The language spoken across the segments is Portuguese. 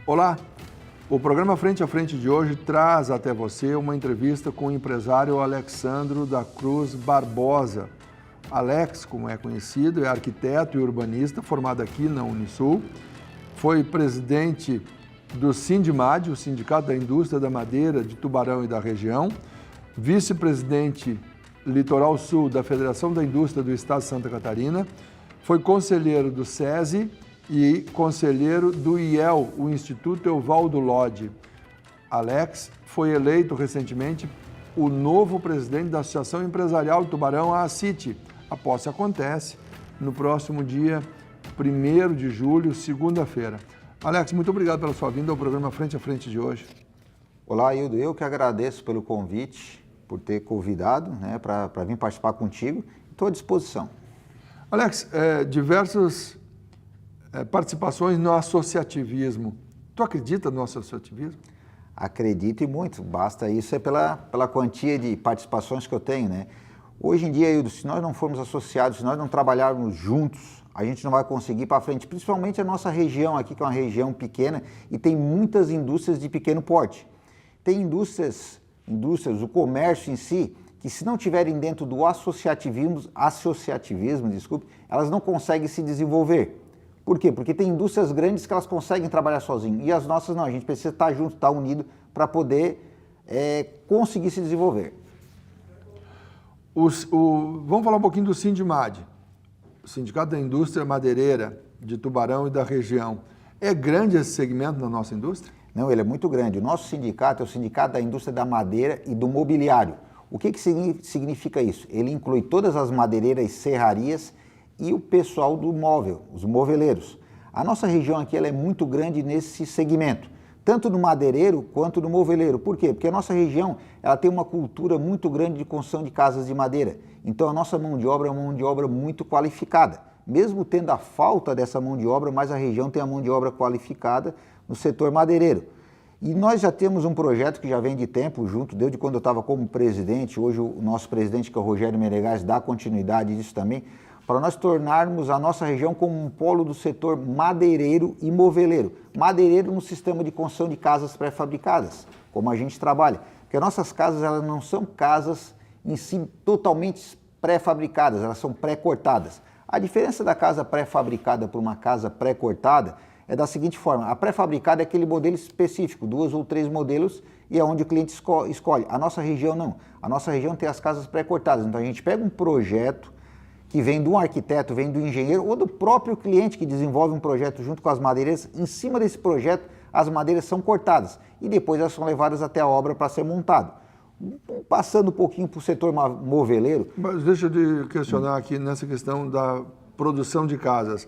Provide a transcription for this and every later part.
Olá, o programa Frente a Frente de hoje traz até você uma entrevista com o empresário Alexandro da Cruz Barbosa. Alex, como é conhecido, é arquiteto e urbanista formado aqui na Unisul, foi presidente do Sindimad, o Sindicato da Indústria da Madeira de Tubarão e da região, vice-presidente Litoral Sul da Federação da Indústria do Estado de Santa Catarina, foi conselheiro do SESI e conselheiro do IEL, o Instituto Evaldo Lodge. Alex foi eleito recentemente o novo presidente da Associação Empresarial de Tubarão, a ACIT. A posse acontece no próximo dia 1º de julho, segunda-feira. Alex, muito obrigado pela sua vinda ao programa Frente a Frente de hoje. Olá, Hildo. Eu que agradeço pelo convite, por ter convidado para vir participar contigo. Estou à disposição. Alex, diversas participações no associativismo. Tu acredita no associativismo? Acredito e muito. Basta isso pela quantia de participações que eu tenho, né? Hoje em dia, Hildo, se nós não formos associados, se nós não trabalharmos juntos, a gente não vai conseguir ir para frente. Principalmente a nossa região aqui, que é uma região pequena e tem muitas indústrias de pequeno porte. Tem indústrias, o comércio em si, que se não tiverem dentro do associativismo, elas não conseguem se desenvolver. Por quê? Porque tem indústrias grandes que elas conseguem trabalhar sozinhas e as nossas não. A gente precisa estar junto, estar unido para poder conseguir se desenvolver. Vamos falar um pouquinho do Sindimad, o Sindicato da Indústria Madeireira de Tubarão e da região. É grande esse segmento na nossa indústria? Não, ele é muito grande. O nosso sindicato é o Sindicato da Indústria da Madeira e do Mobiliário. O que significa isso? Ele inclui todas as madeireiras e serrarias e o pessoal do móvel, os moveleiros. A nossa região aqui ela é muito grande nesse segmento, tanto no madeireiro quanto no moveleiro. Por quê? Porque a nossa região ela tem uma cultura muito grande de construção de casas de madeira. Então a nossa mão de obra é uma mão de obra muito qualificada. Mesmo tendo a falta dessa mão de obra, mas a região tem a mão de obra qualificada no setor madeireiro. E nós já temos um projeto que já vem de tempo junto, desde quando eu estava como presidente, hoje o nosso presidente, que é o Rogério Menegas, dá continuidade disso também, para nós tornarmos a nossa região como um polo do setor madeireiro e moveleiro. Madeireiro no sistema de construção de casas pré-fabricadas, como a gente trabalha. Porque nossas casas elas não são casas em si totalmente pré-fabricadas, elas são pré-cortadas. A diferença da casa pré-fabricada para uma casa pré-cortada é da seguinte forma: a pré-fabricada é aquele modelo específico, 2 ou 3 modelos, e é onde o cliente escolhe. A nossa região não. A nossa região tem as casas pré-cortadas. Então a gente pega um projeto que vem de um arquiteto, vem do engenheiro ou do próprio cliente que desenvolve um projeto junto com as madeireiras. Em cima desse projeto, as madeiras são cortadas e depois elas são levadas até a obra para ser montado. Passando um pouquinho para o setor moveleiro. Mas deixa eu te questionar aqui nessa questão da produção de casas.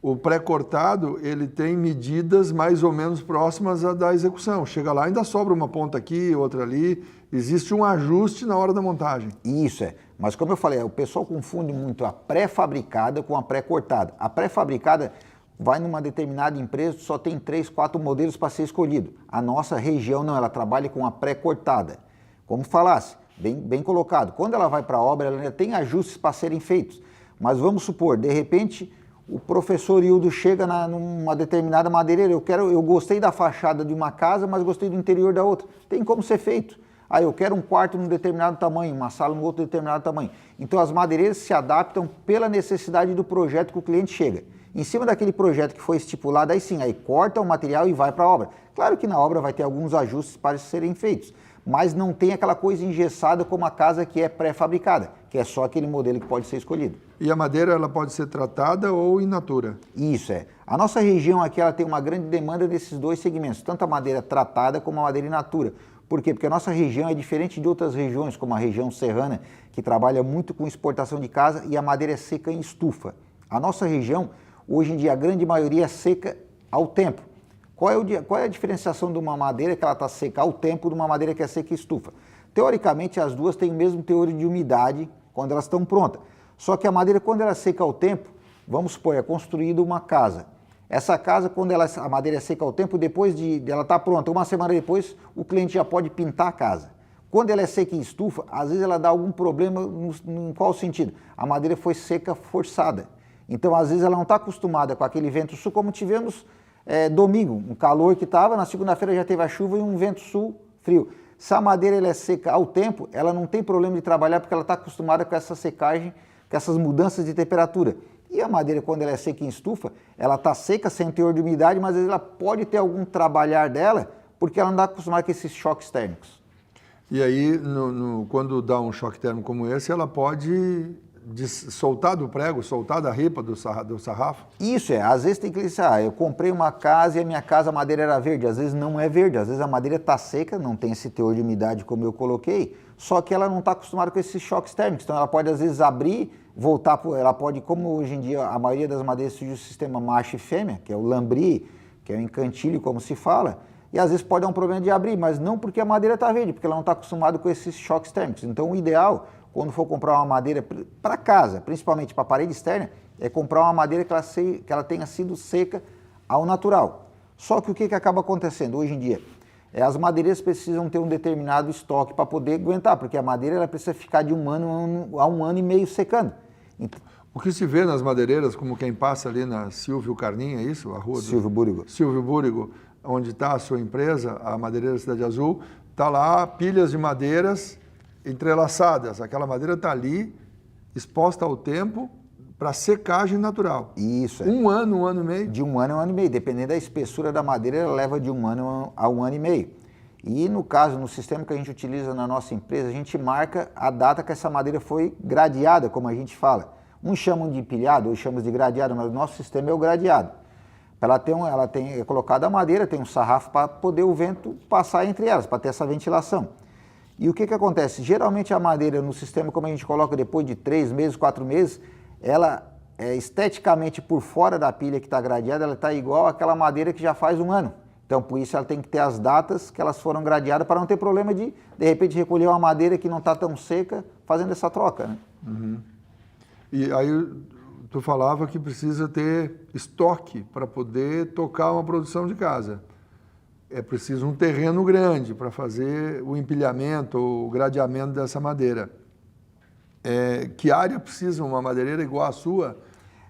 O pré-cortado, ele tem medidas mais ou menos próximas à da execução. Chega lá, ainda sobra uma ponta aqui, outra ali. Existe um ajuste na hora da montagem. Isso é. Mas como eu falei, o pessoal confunde muito a pré-fabricada com a pré-cortada. A pré-fabricada vai numa determinada empresa, só tem 3, 4 modelos para ser escolhido. A nossa região não, ela trabalha com a pré-cortada. Como falasse, bem colocado. Quando ela vai para a obra, ela ainda tem ajustes para serem feitos. Mas vamos supor, de repente, o professor Hildo chega numa determinada madeireira, eu gostei da fachada de uma casa, mas gostei do interior da outra. Tem como ser feito. Eu quero um quarto num determinado tamanho, uma sala num outro determinado tamanho. Então as madeireiras se adaptam pela necessidade do projeto que o cliente chega. Em cima daquele projeto que foi estipulado, aí corta o material e vai para a obra. Claro que na obra vai ter alguns ajustes para serem feitos, mas não tem aquela coisa engessada como a casa que é pré-fabricada, que é só aquele modelo que pode ser escolhido. E a madeira ela pode ser tratada ou in natura? Isso é. A nossa região aqui ela tem uma grande demanda desses dois segmentos, tanto a madeira tratada como a madeira in natura. Por quê? Porque a nossa região é diferente de outras regiões, como a região serrana, que trabalha muito com exportação de casa e a madeira é seca em estufa. A nossa região, hoje em dia, a grande maioria é seca ao tempo. Qual é a diferenciação de uma madeira que ela está seca ao tempo de uma madeira que é seca em estufa? Teoricamente, as duas têm o mesmo teor de umidade quando elas estão prontas. Só que a madeira, quando ela é seca ao tempo, vamos supor, é construída uma casa. Essa casa, quando a madeira é seca ao tempo, depois de ela estar pronta, uma semana depois, o cliente já pode pintar a casa. Quando ela é seca em estufa, às vezes ela dá algum problema, em qual sentido? A madeira foi seca forçada. Então, às vezes, ela não está acostumada com aquele vento sul, como tivemos domingo, um calor que estava, na segunda-feira já teve a chuva e um vento sul frio. Se a madeira ela é seca ao tempo, ela não tem problema de trabalhar porque ela está acostumada com essa secagem, com essas mudanças de temperatura. E a madeira, quando ela é seca em estufa, ela está seca, sem teor de umidade, mas às vezes ela pode ter algum trabalhar dela porque ela não está acostumada com esses choques térmicos. E aí, quando dá um choque térmico como esse, ela pode soltar do prego, soltar da ripa do sarrafo? Isso às vezes tem que dizer, eu comprei uma casa e a minha casa a madeira era verde, às vezes não é verde, às vezes a madeira está seca, não tem esse teor de umidade como eu coloquei, só que ela não está acostumada com esses choques térmicos, então ela pode às vezes abrir, voltar, ela pode, como hoje em dia a maioria das madeiras surge o sistema macho e fêmea, que é o lambri, que é o encantilho, como se fala, e às vezes pode dar um problema de abrir, mas não porque a madeira está verde, porque ela não está acostumada com esses choques térmicos. Então o ideal, quando for comprar uma madeira para casa, principalmente para parede externa, é comprar uma madeira que ela tenha sido seca ao natural. Só que o que acaba acontecendo hoje em dia? As madeireiras precisam ter um determinado estoque para poder aguentar, porque a madeira ela precisa ficar de um ano a um ano e meio secando. Então, o que se vê nas madeireiras, como quem passa ali na Silvio Carninha, é isso? A rua Silvio Búrigo. Silvio Búrigo, onde está a sua empresa, a Madeireira Cidade Azul, está lá pilhas de madeiras entrelaçadas. Aquela madeira está ali, exposta ao tempo, para secagem natural. Isso. Um ano e meio? De um ano a um ano e meio. Dependendo da espessura da madeira, ela leva de um ano a um ano e meio. E no caso, no sistema que a gente utiliza na nossa empresa, a gente marca a data que essa madeira foi gradeada, como a gente fala. Uns chamam de empilhado, outros chamam de gradeado, mas o nosso sistema é o gradeado. Ela tem colocada a madeira, tem um sarrafo para poder o vento passar entre elas, para ter essa ventilação. E o que acontece? Geralmente a madeira no sistema, como a gente coloca depois de 3 meses, 4 meses, ela esteticamente por fora da pilha que está gradeada, ela está igual àquela madeira que já faz um ano. Então por isso ela tem que ter as datas que elas foram gradeadas para não ter problema de repente recolher uma madeira que não está tão seca fazendo essa troca, né? Uhum. E aí tu falava que precisa ter estoque para poder tocar uma produção de casa. É preciso um terreno grande para fazer o empilhamento, o gradeamento dessa madeira. Que área precisa uma madeireira igual a sua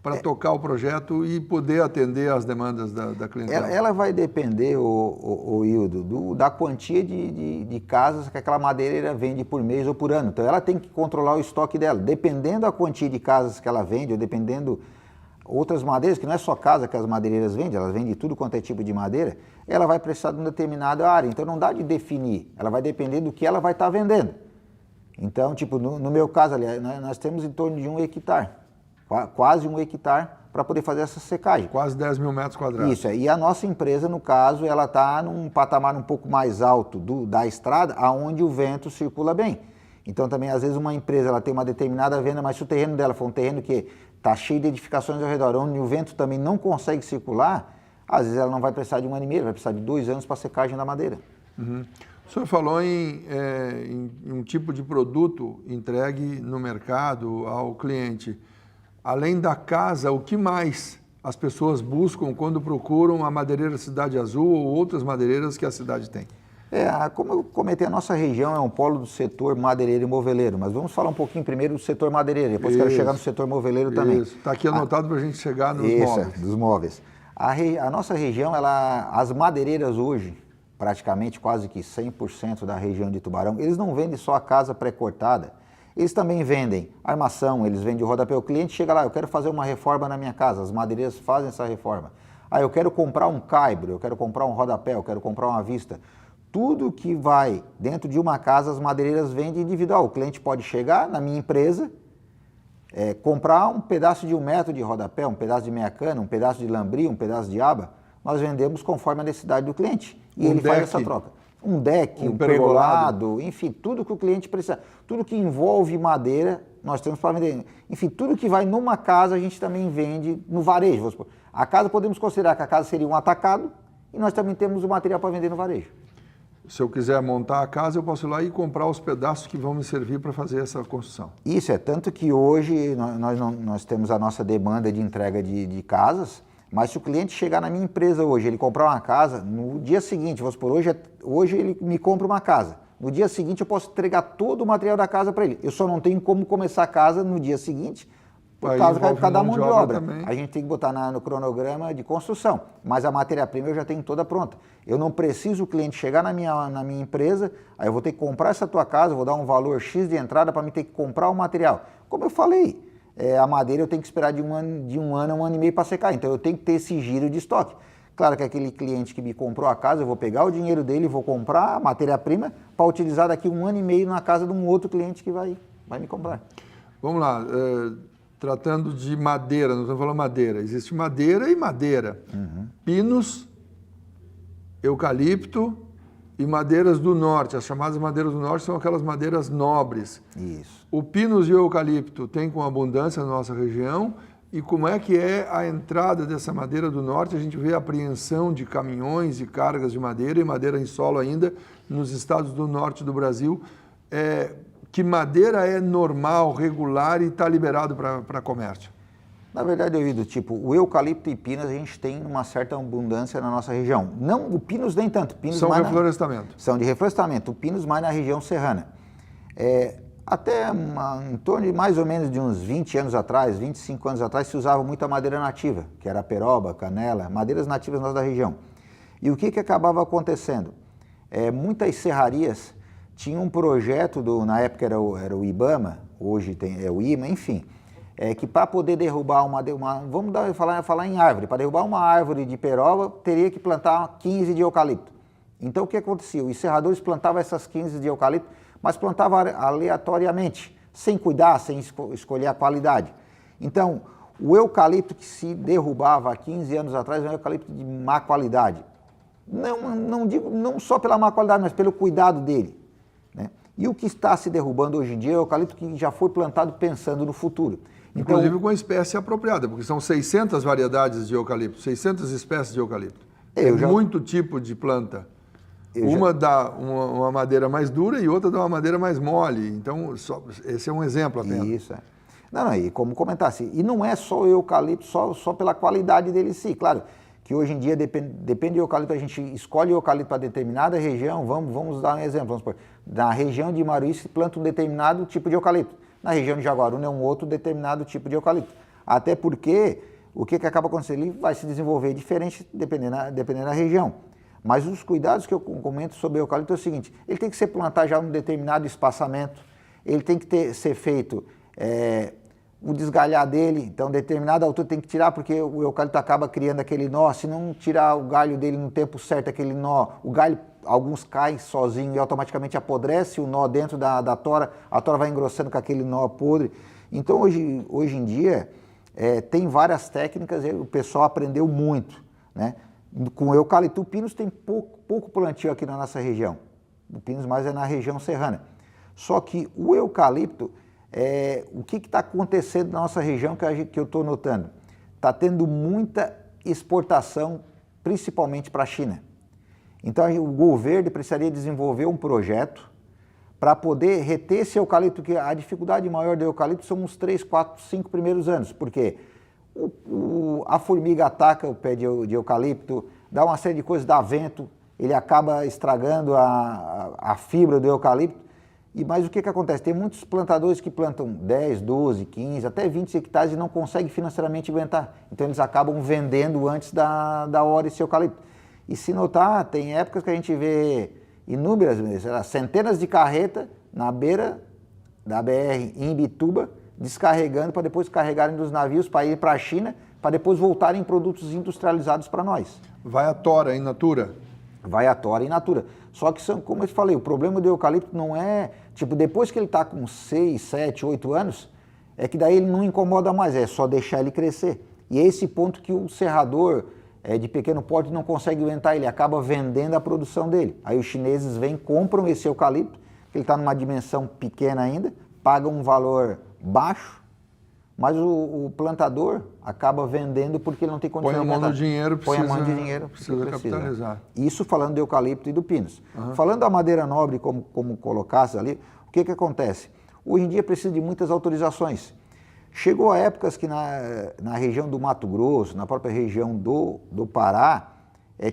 para tocar o projeto e poder atender às demandas da clientela? Ela vai depender, Hildo, da quantia de casas que aquela madeireira vende por mês ou por ano. Então ela tem que controlar o estoque dela. Dependendo da quantia de casas que ela vende, ou dependendo outras madeiras, que não é só casa que as madeireiras vendem, elas vendem tudo quanto é tipo de madeira, ela vai precisar de uma determinada área. Então não dá de definir, ela vai depender do que ela vai estar vendendo. Então, tipo, no meu caso, aliás, nós temos em torno de 1 hectare, quase 1 hectare, para poder fazer essa secagem. Quase 10 mil metros quadrados. Isso, e a nossa empresa, no caso, ela está num patamar um pouco mais alto da estrada, aonde o vento circula bem. Então, também, às vezes, uma empresa ela tem uma determinada venda, mas se o terreno dela for um terreno que está cheio de edificações ao redor, onde o vento também não consegue circular, às vezes ela não vai precisar de 1 ano e meio, vai precisar de 2 anos para a secagem da madeira. Uhum. O senhor falou em um tipo de produto entregue no mercado ao cliente. Além da casa, o que mais as pessoas buscam quando procuram a Madeireira Cidade Azul ou outras madeireiras que a cidade tem? Como eu comentei, a nossa região é um polo do setor madeireiro e moveleiro, mas vamos falar um pouquinho primeiro do setor madeireiro, depois quero chegar no setor moveleiro também. Isso, está aqui anotado para a gente chegar nos móveis. Dos móveis. A nossa região, as madeireiras hoje, praticamente quase que 100% da região de Tubarão, eles não vendem só a casa pré-cortada, eles também vendem armação, eles vendem o rodapé. O cliente chega lá, eu quero fazer uma reforma na minha casa, as madeireiras fazem essa reforma. Eu quero comprar um caibro, eu quero comprar um rodapé, eu quero comprar uma vista. Tudo que vai dentro de uma casa, as madeireiras vendem individual. O cliente pode chegar na minha empresa, comprar um pedaço de 1 metro de rodapé, um pedaço de meia cana, um pedaço de lambri, um pedaço de aba. Nós vendemos conforme a necessidade do cliente. E ele faz essa troca. Um deck, um pergolado, enfim, tudo que o cliente precisa. Tudo que envolve madeira, nós temos para vender. Enfim, tudo que vai numa casa, a gente também vende no varejo. Vamos supor. A casa, podemos considerar que a casa seria um atacado e nós também temos o material para vender no varejo. Se eu quiser montar a casa, eu posso ir lá e comprar os pedaços que vão me servir para fazer essa construção. Isso, tanto que hoje nós temos a nossa demanda de entrega de casas, mas se o cliente chegar na minha empresa hoje, ele comprar uma casa, no dia seguinte, vamos supor, hoje ele me compra uma casa, no dia seguinte eu posso entregar todo o material da casa para ele. Eu só não tenho como começar a casa no dia seguinte Por causa da mão de obra. Também. A gente tem que botar no cronograma de construção, mas a matéria-prima eu já tenho toda pronta. Eu não preciso o cliente chegar na minha empresa, aí eu vou ter que comprar essa tua casa, vou dar um valor X de entrada para mim ter que comprar o material. Como eu falei, a madeira eu tenho que esperar de um ano a um ano e meio para secar, então eu tenho que ter esse giro de estoque. Claro que aquele cliente que me comprou a casa, eu vou pegar o dinheiro dele, vou comprar a matéria-prima para utilizar daqui um ano e meio na casa de um outro cliente que vai me comprar. Vamos lá, tratando de madeira, nós estamos falando madeira, existe madeira e madeira. Pinos, eucalipto e madeiras do norte. As chamadas madeiras do norte são aquelas madeiras nobres. Isso. O pinus e o eucalipto tem com abundância na nossa região. E como é que é a entrada dessa madeira do norte? A gente vê a apreensão de caminhões e cargas de madeira e madeira em solo ainda nos estados do norte do Brasil. Que madeira é normal, regular e está liberado para comércio? Na verdade, eu vi do tipo, o eucalipto e pinos a gente tem uma certa abundância na nossa região. Não, o pinos nem tanto. Pinos são reflorestamento. São de reflorestamento. O pinos mais na região serrana. Até em torno de mais ou menos de uns 20 anos atrás, 25 anos atrás, se usava muita madeira nativa, que era peroba, canela, madeiras nativas nossas da região. E o que acabava acontecendo? Muitas serrarias tinham um projeto, na época era o IBAMA, hoje é o IMA, enfim, que para poder derrubar vamos falar em árvore, para derrubar uma árvore de peroba, teria que plantar 15 de eucalipto. Então o que acontecia? Os serradores plantavam essas 15 de eucalipto, mas plantavam aleatoriamente, sem cuidar, sem escolher a qualidade. Então, o eucalipto que se derrubava há 15 anos atrás é um eucalipto de má qualidade. Não digo não só pela má qualidade, mas pelo cuidado dele. Né? E o que está se derrubando hoje em dia é o eucalipto que já foi plantado pensando no futuro. Então, inclusive com a espécie apropriada, porque são 600 variedades de eucalipto, 600 espécies de eucalipto. Muito tipo de planta. Uma dá uma madeira mais dura e outra dá uma madeira mais mole. Então, esse é um exemplo apenas. Isso, Não, e como comentasse, e não é só o eucalipto, só pela qualidade dele em si. Claro, que hoje em dia depende do eucalipto, a gente escolhe o eucalipto para determinada região. Vamos dar um exemplo. Vamos supor, na região de Imaruí se planta um determinado tipo de eucalipto. Na região de Jaguaruna é um outro determinado tipo de eucalipto. Até porque o que acaba acontecendo? Ele vai se desenvolver diferente dependendo da região. Mas os cuidados que eu comento sobre o eucalipto é o seguinte: ele tem que ser plantado já em um determinado espaçamento, ele tem que ser feito o desgalhar dele, então determinada altura tem que tirar, porque o eucalipto acaba criando aquele nó. Se não tirar o galho dele no tempo certo, aquele nó, o galho, alguns caem sozinho e automaticamente apodrece o nó dentro da tora, a tora vai engrossando com aquele nó podre. Então hoje em dia tem várias técnicas, o pessoal aprendeu muito, né? Com o eucalipto. O pinos tem pouco plantio aqui na nossa região. O pinos mais é na região serrana. Só que o eucalipto, o que está acontecendo na nossa região que eu estou notando? Está tendo muita exportação, principalmente para a China. Então o governo precisaria desenvolver um projeto para poder reter esse eucalipto, que a dificuldade maior do eucalipto são os 3, 4, 5 primeiros anos, porque a formiga ataca o pé de eucalipto, dá uma série de coisas, dá vento, ele acaba estragando a fibra do eucalipto. Mas o que acontece? Tem muitos plantadores que plantam 10, 12, 15, até 20 hectares e não conseguem financeiramente aguentar. Então eles acabam vendendo antes da hora esse eucalipto. E se notar, tem épocas que a gente vê inúmeras, centenas de carretas na beira da BR em Imbituba, descarregando para depois carregarem dos navios para ir para a China, para depois voltarem produtos industrializados para nós. Vai a tora in natura? Vai a tora in natura. Só que, como eu te falei, o problema do eucalipto não é, depois que ele está com 6, 7, 8 anos, é que daí ele não incomoda mais, é só deixar ele crescer. E é esse ponto que o serrador de pequeno porte não consegue aguentar, ele acaba vendendo a produção dele. Aí os chineses vêm, compram esse eucalipto, que ele está numa dimensão pequena ainda, pagam um valor baixo, mas o plantador acaba vendendo porque ele não tem condição de aumentar. Põe a mão no dinheiro, precisa capitalizar. Isso falando do eucalipto e do pinos. Falando da madeira nobre, como colocasse ali, o que acontece? Hoje em dia precisa de muitas autorizações. Chegou a épocas que na região do Mato Grosso, na própria região do Pará,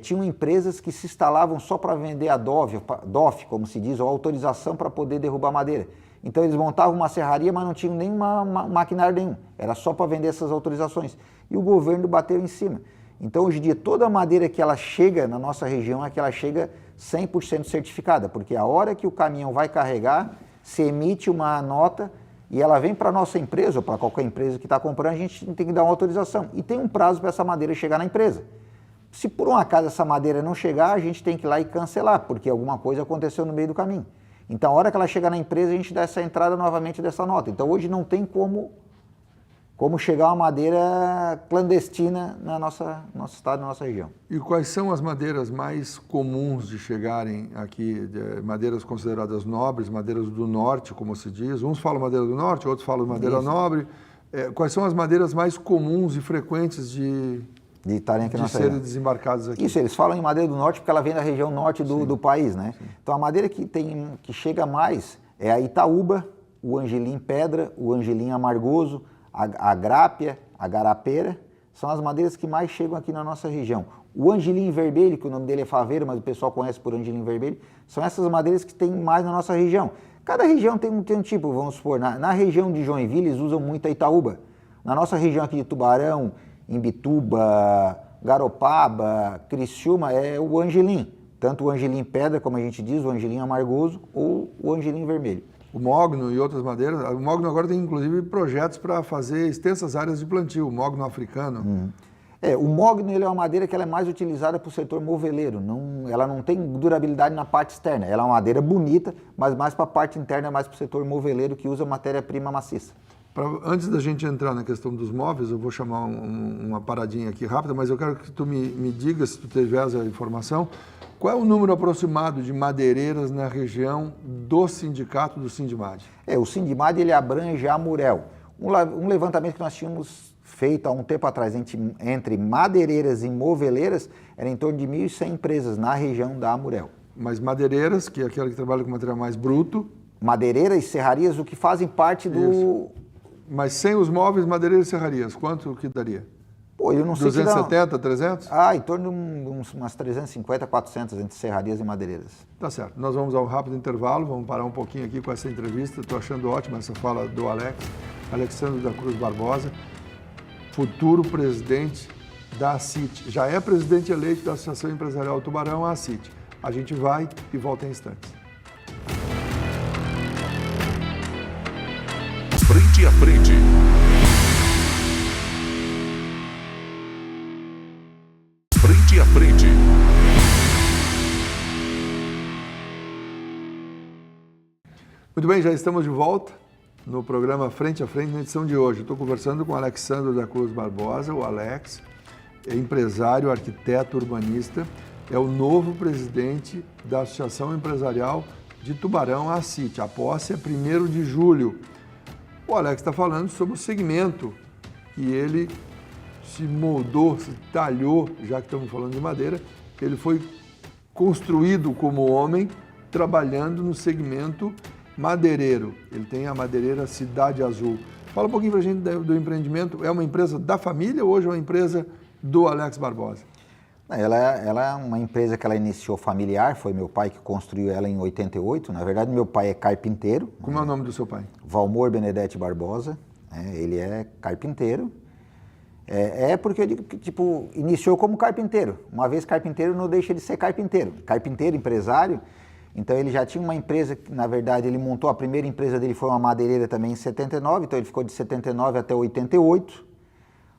tinham empresas que se instalavam só para vender a DOF, como se diz, ou autorização para poder derrubar madeira. Então eles montavam uma serraria, mas não tinham nem maquinário nenhum. Era só para vender essas autorizações. E o governo bateu em cima. Então hoje em dia toda a madeira que ela chega na nossa região é que ela chega 100% certificada, porque a hora que o caminhão vai carregar, se emite uma nota e ela vem para a nossa empresa ou para qualquer empresa que está comprando, a gente tem que dar uma autorização. E tem um prazo para essa madeira chegar na empresa. Se por um acaso essa madeira não chegar, a gente tem que ir lá e cancelar, porque alguma coisa aconteceu no meio do caminho. Então, a hora que ela chegar na empresa, a gente dá essa entrada novamente dessa nota. Então, hoje não tem como chegar uma madeira clandestina no nosso estado, na nossa região. E quais são as madeiras mais comuns de chegarem aqui? Madeiras consideradas nobres, madeiras do norte, como se diz. Uns falam madeira do norte, outros falam madeira nobre. Quais são as madeiras mais comuns e frequentes de serem desembarcadas aqui? Isso, eles falam em madeira do norte porque ela vem da região norte do país, né? Sim. Então a madeira que chega mais é a Itaúba, o angelim pedra, o angelim amargoso, a grápia, a garapeira, são as madeiras que mais chegam aqui na nossa região. O angelim vermelho, que o nome dele é faveiro, mas o pessoal conhece por angelim vermelho, são essas madeiras que tem mais na nossa região. Cada região tem um tipo, vamos supor, na região de Joinville eles usam muito a Itaúba. Na nossa região aqui de Tubarão, Imbituba, Garopaba, Criciúma, é o angelim. Tanto o angelim pedra, como a gente diz, o angelim amargoso ou o angelim vermelho. O mogno e outras madeiras. O mogno agora tem inclusive projetos para fazer extensas áreas de plantio, o mogno africano. O mogno ele é uma madeira que ela é mais utilizada para o setor moveleiro. Ela não tem durabilidade na parte externa. Ela é uma madeira bonita, mas mais para a parte interna, mais para o setor moveleiro que usa matéria-prima maciça. Antes da gente entrar na questão dos móveis, eu vou chamar uma paradinha aqui rápida, mas eu quero que tu me diga, se tu tiver essa informação, qual é o número aproximado de madeireiras na região do sindicato do Sindimad? O Sindimad ele abrange a Amurel. Um levantamento que nós tínhamos feito há um tempo atrás entre madeireiras e moveleiras era em torno de 1.100 empresas na região da Amurel. Mas madeireiras, que é aquela que trabalha com material mais bruto. Madeireiras e serrarias, o que fazem parte do... Isso. Mas sem os móveis, madeireiras e serrarias, quanto que daria? Eu não sei 270, 300? Em torno de umas 350, 400 entre serrarias e madeireiras. Tá certo. Nós vamos ao rápido intervalo, vamos parar um pouquinho aqui com essa entrevista. Estou achando ótima essa fala do Alexandro da Cruz Barbosa, futuro presidente da ACIT. Já é presidente eleito da Associação Empresarial Tubarão, a ACIT. A gente vai e volta em instantes. Frente a frente. Frente a frente. Muito bem, já estamos de volta no programa Frente a Frente, na edição de hoje. Estou conversando com o Alexandro da Cruz Barbosa, o Alex, é empresário, arquiteto, urbanista, é o novo presidente da Associação Empresarial de Tubarão, a ACIT. A posse é 1º de julho. O Alex está falando sobre o segmento que ele se moldou, se talhou, já que estamos falando de madeira, ele foi construído como homem, trabalhando no segmento madeireiro. Ele tem a madeireira Cidade Azul. Fala um pouquinho para a gente do empreendimento. É uma empresa da família ou hoje é uma empresa do Alex Barbosa? Ela é uma empresa que ela iniciou familiar, foi meu pai que construiu ela em 88. Na verdade, meu pai é carpinteiro. Como é o nome do seu pai? Valmor Benedetti Barbosa. Ele é carpinteiro. Porque eu digo que, iniciou como carpinteiro. Uma vez carpinteiro, não deixa de ser carpinteiro. Carpinteiro, empresário. Então, ele já tinha uma empresa, na verdade, ele montou, a primeira empresa dele foi uma madeireira também em 79, então ele ficou de 79 até 88.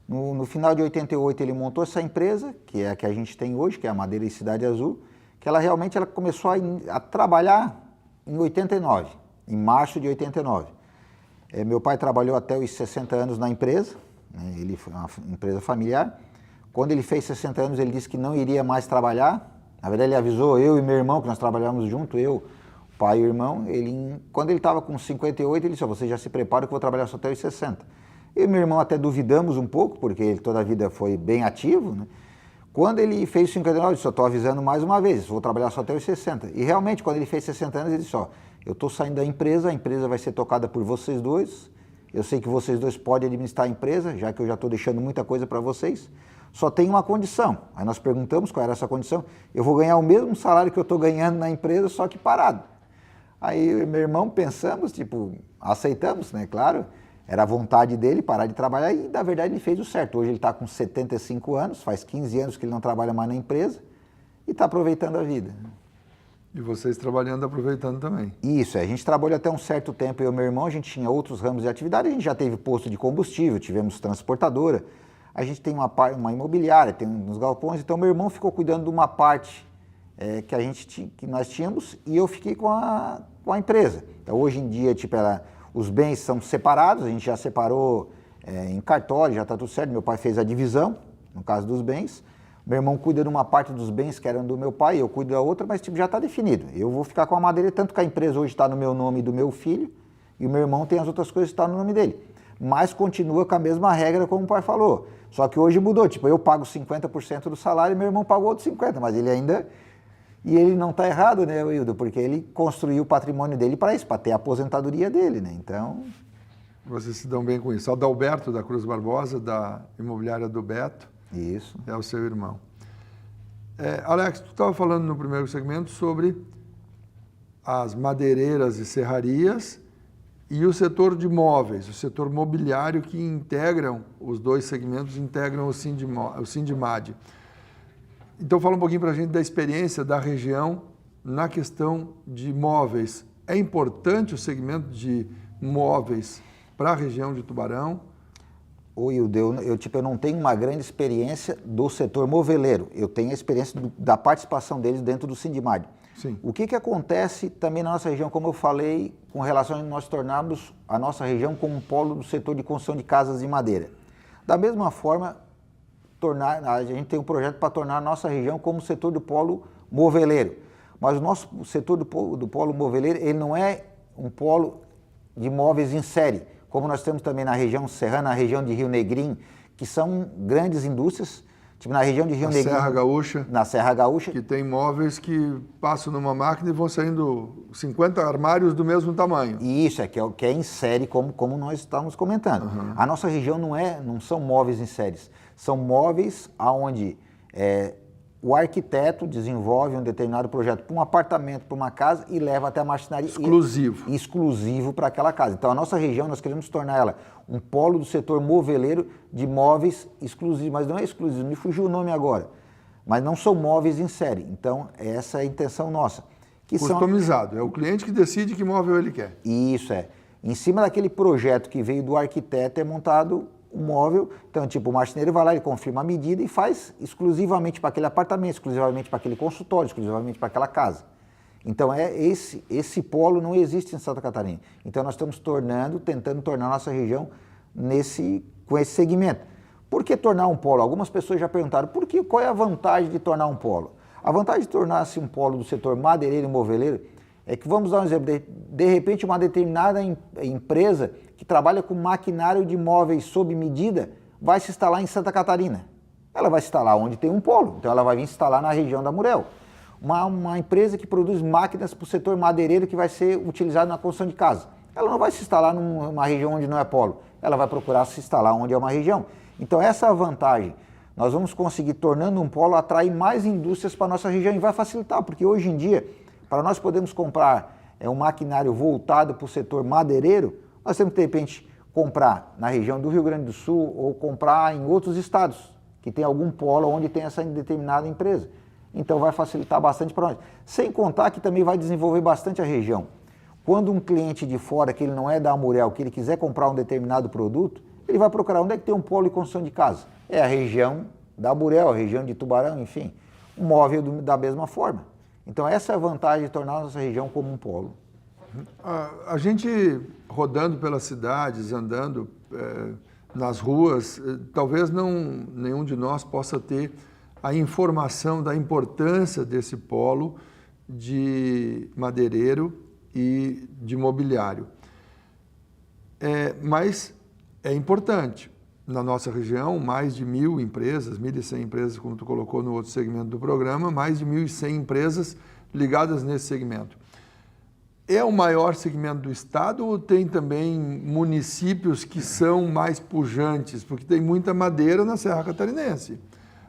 No final de 88 ele montou essa empresa, que é a que a gente tem hoje, que é a Madeira e Cidade Azul, que ela realmente começou a trabalhar em 89, em março de 89. Meu pai trabalhou até os 60 anos na empresa, né, ele foi uma empresa familiar. Quando ele fez 60 anos ele disse que não iria mais trabalhar. Na verdade ele avisou eu e meu irmão, que nós trabalhávamos junto, eu, o pai e o irmão. Quando ele estava com 58 ele disse, você já se prepara que eu vou trabalhar só até os 60. Eu e meu irmão até duvidamos um pouco, porque ele toda a vida foi bem ativo, né? Quando ele fez 59, ele disse, estou avisando mais uma vez, vou trabalhar só até os 60. E realmente, quando ele fez 60 anos, ele disse, eu estou saindo da empresa, a empresa vai ser tocada por vocês dois, eu sei que vocês dois podem administrar a empresa, já que eu já estou deixando muita coisa para vocês, só tem uma condição. Aí nós perguntamos qual era essa condição, eu vou ganhar o mesmo salário que eu estou ganhando na empresa, só que parado. Aí eu e meu irmão pensamos, tipo, aceitamos, né, claro, era a vontade dele parar de trabalhar e, na verdade, ele fez o certo. Hoje ele está com 75 anos, faz 15 anos que ele não trabalha mais na empresa e está aproveitando a vida. E vocês trabalhando, aproveitando também. Isso, a gente trabalhou até um certo tempo, eu e meu irmão, a gente tinha outros ramos de atividade, a gente já teve posto de combustível, tivemos transportadora, a gente tem uma imobiliária, tem uns galpões, então meu irmão ficou cuidando de uma parte que nós tínhamos e eu fiquei com a empresa. Então hoje em dia, tipo, os bens são separados, a gente já separou em cartório, já está tudo certo, meu pai fez a divisão, no caso dos bens, meu irmão cuida de uma parte dos bens que eram do meu pai, eu cuido da outra, mas tipo, já está definido. Eu vou ficar com a madeira, tanto que a empresa hoje está no meu nome e do meu filho, e o meu irmão tem as outras coisas que estão no nome dele. Mas continua com a mesma regra, como o pai falou. Só que hoje mudou, tipo, eu pago 50% do salário e meu irmão paga outros 50%, mas ele ainda... E ele não está errado, né, Wildo? Porque ele construiu o patrimônio dele para isso, para ter a aposentadoria dele, né? Então... Vocês se dão bem com isso. Adalberto da Cruz Barbosa, da imobiliária do Beto. Isso. É o seu irmão. Alex, tu estava falando no primeiro segmento sobre as madeireiras e serrarias e o setor de móveis, o setor mobiliário que integram, os dois segmentos integram o Sindimad. Então fala um pouquinho para a gente da experiência da região na questão de móveis. É importante o segmento de móveis para a região de Tubarão? Oi, eu não tenho uma grande experiência do setor moveleiro, eu tenho a experiência da participação deles dentro do Sindimad. Sim. O que acontece também na nossa região, como eu falei, com relação a nós tornarmos a nossa região como um polo do setor de construção de casas de madeira. Da mesma forma, a gente tem um projeto para tornar a nossa região como o setor do polo moveleiro. Mas o nosso setor do polo moveleiro, ele não é um polo de móveis em série, como nós temos também na região serrana, na região de Rio Negrinho, que são grandes indústrias, tipo na região de Rio Negrinho. Serra Gaúcha. Na Serra Gaúcha. Que tem móveis que passam numa máquina e vão saindo 50 armários do mesmo tamanho. E isso, que é em série, como nós estamos comentando. Uhum. A nossa região não são móveis em séries, são móveis onde o arquiteto desenvolve um determinado projeto para um apartamento, para uma casa e leva até a marcenaria. Exclusivo. Exclusivo para aquela casa. Então a nossa região, nós queremos tornar ela um polo do setor moveleiro de móveis exclusivos, mas não é exclusivo, me fugiu o nome agora. Mas não são móveis em série. Então essa é a intenção nossa. Customizado, é o cliente que decide que móvel ele quer. Isso é. Em cima daquele projeto que veio do arquiteto é montado um móvel, então tipo o marceneiro vai lá, ele confirma a medida e faz exclusivamente para aquele apartamento, exclusivamente para aquele consultório, exclusivamente para aquela casa. Então esse polo não existe em Santa Catarina. Então nós estamos tentando tornar a nossa região com esse segmento. Por que tornar um polo? Algumas pessoas já perguntaram, qual é a vantagem de tornar um polo? A vantagem de tornar-se um polo do setor madeireiro e moveleiro é que, vamos dar um exemplo, de repente uma determinada empresa que trabalha com maquinário de móveis sob medida vai se instalar em Santa Catarina. Ela vai se instalar onde tem um polo, então ela vai vir se instalar na região da Murel. Uma empresa que produz máquinas para o setor madeireiro que vai ser utilizado na construção de casa. Ela não vai se instalar numa região onde não é polo, ela vai procurar se instalar onde é uma região. Então essa é a vantagem. Nós vamos conseguir, tornando um polo, atrair mais indústrias para a nossa região e vai facilitar, porque hoje em dia, para nós podermos comprar um maquinário voltado para o setor madeireiro, nós temos que, de repente, comprar na região do Rio Grande do Sul ou comprar em outros estados, que tem algum polo onde tem essa determinada empresa. Então vai facilitar bastante para nós. Sem contar que também vai desenvolver bastante a região. Quando um cliente de fora, que ele não é da Amurel, que ele quiser comprar um determinado produto, ele vai procurar onde é que tem um polo de construção de casa. É a região da Amurel, a região de Tubarão, enfim, um móvel da mesma forma. Então essa é a vantagem de tornar a nossa região como um polo. A gente rodando pelas cidades, andando nas ruas, talvez nenhum de nós possa ter a informação da importância desse polo de madeireiro e de mobiliário. Mas é importante. Na nossa região, mais de 1.000 empresas, 1.100 empresas, como tu colocou no outro segmento do programa, mais de 1.100 empresas ligadas nesse segmento. É o maior segmento do estado ou tem também municípios que são mais pujantes? Porque tem muita madeira na Serra Catarinense.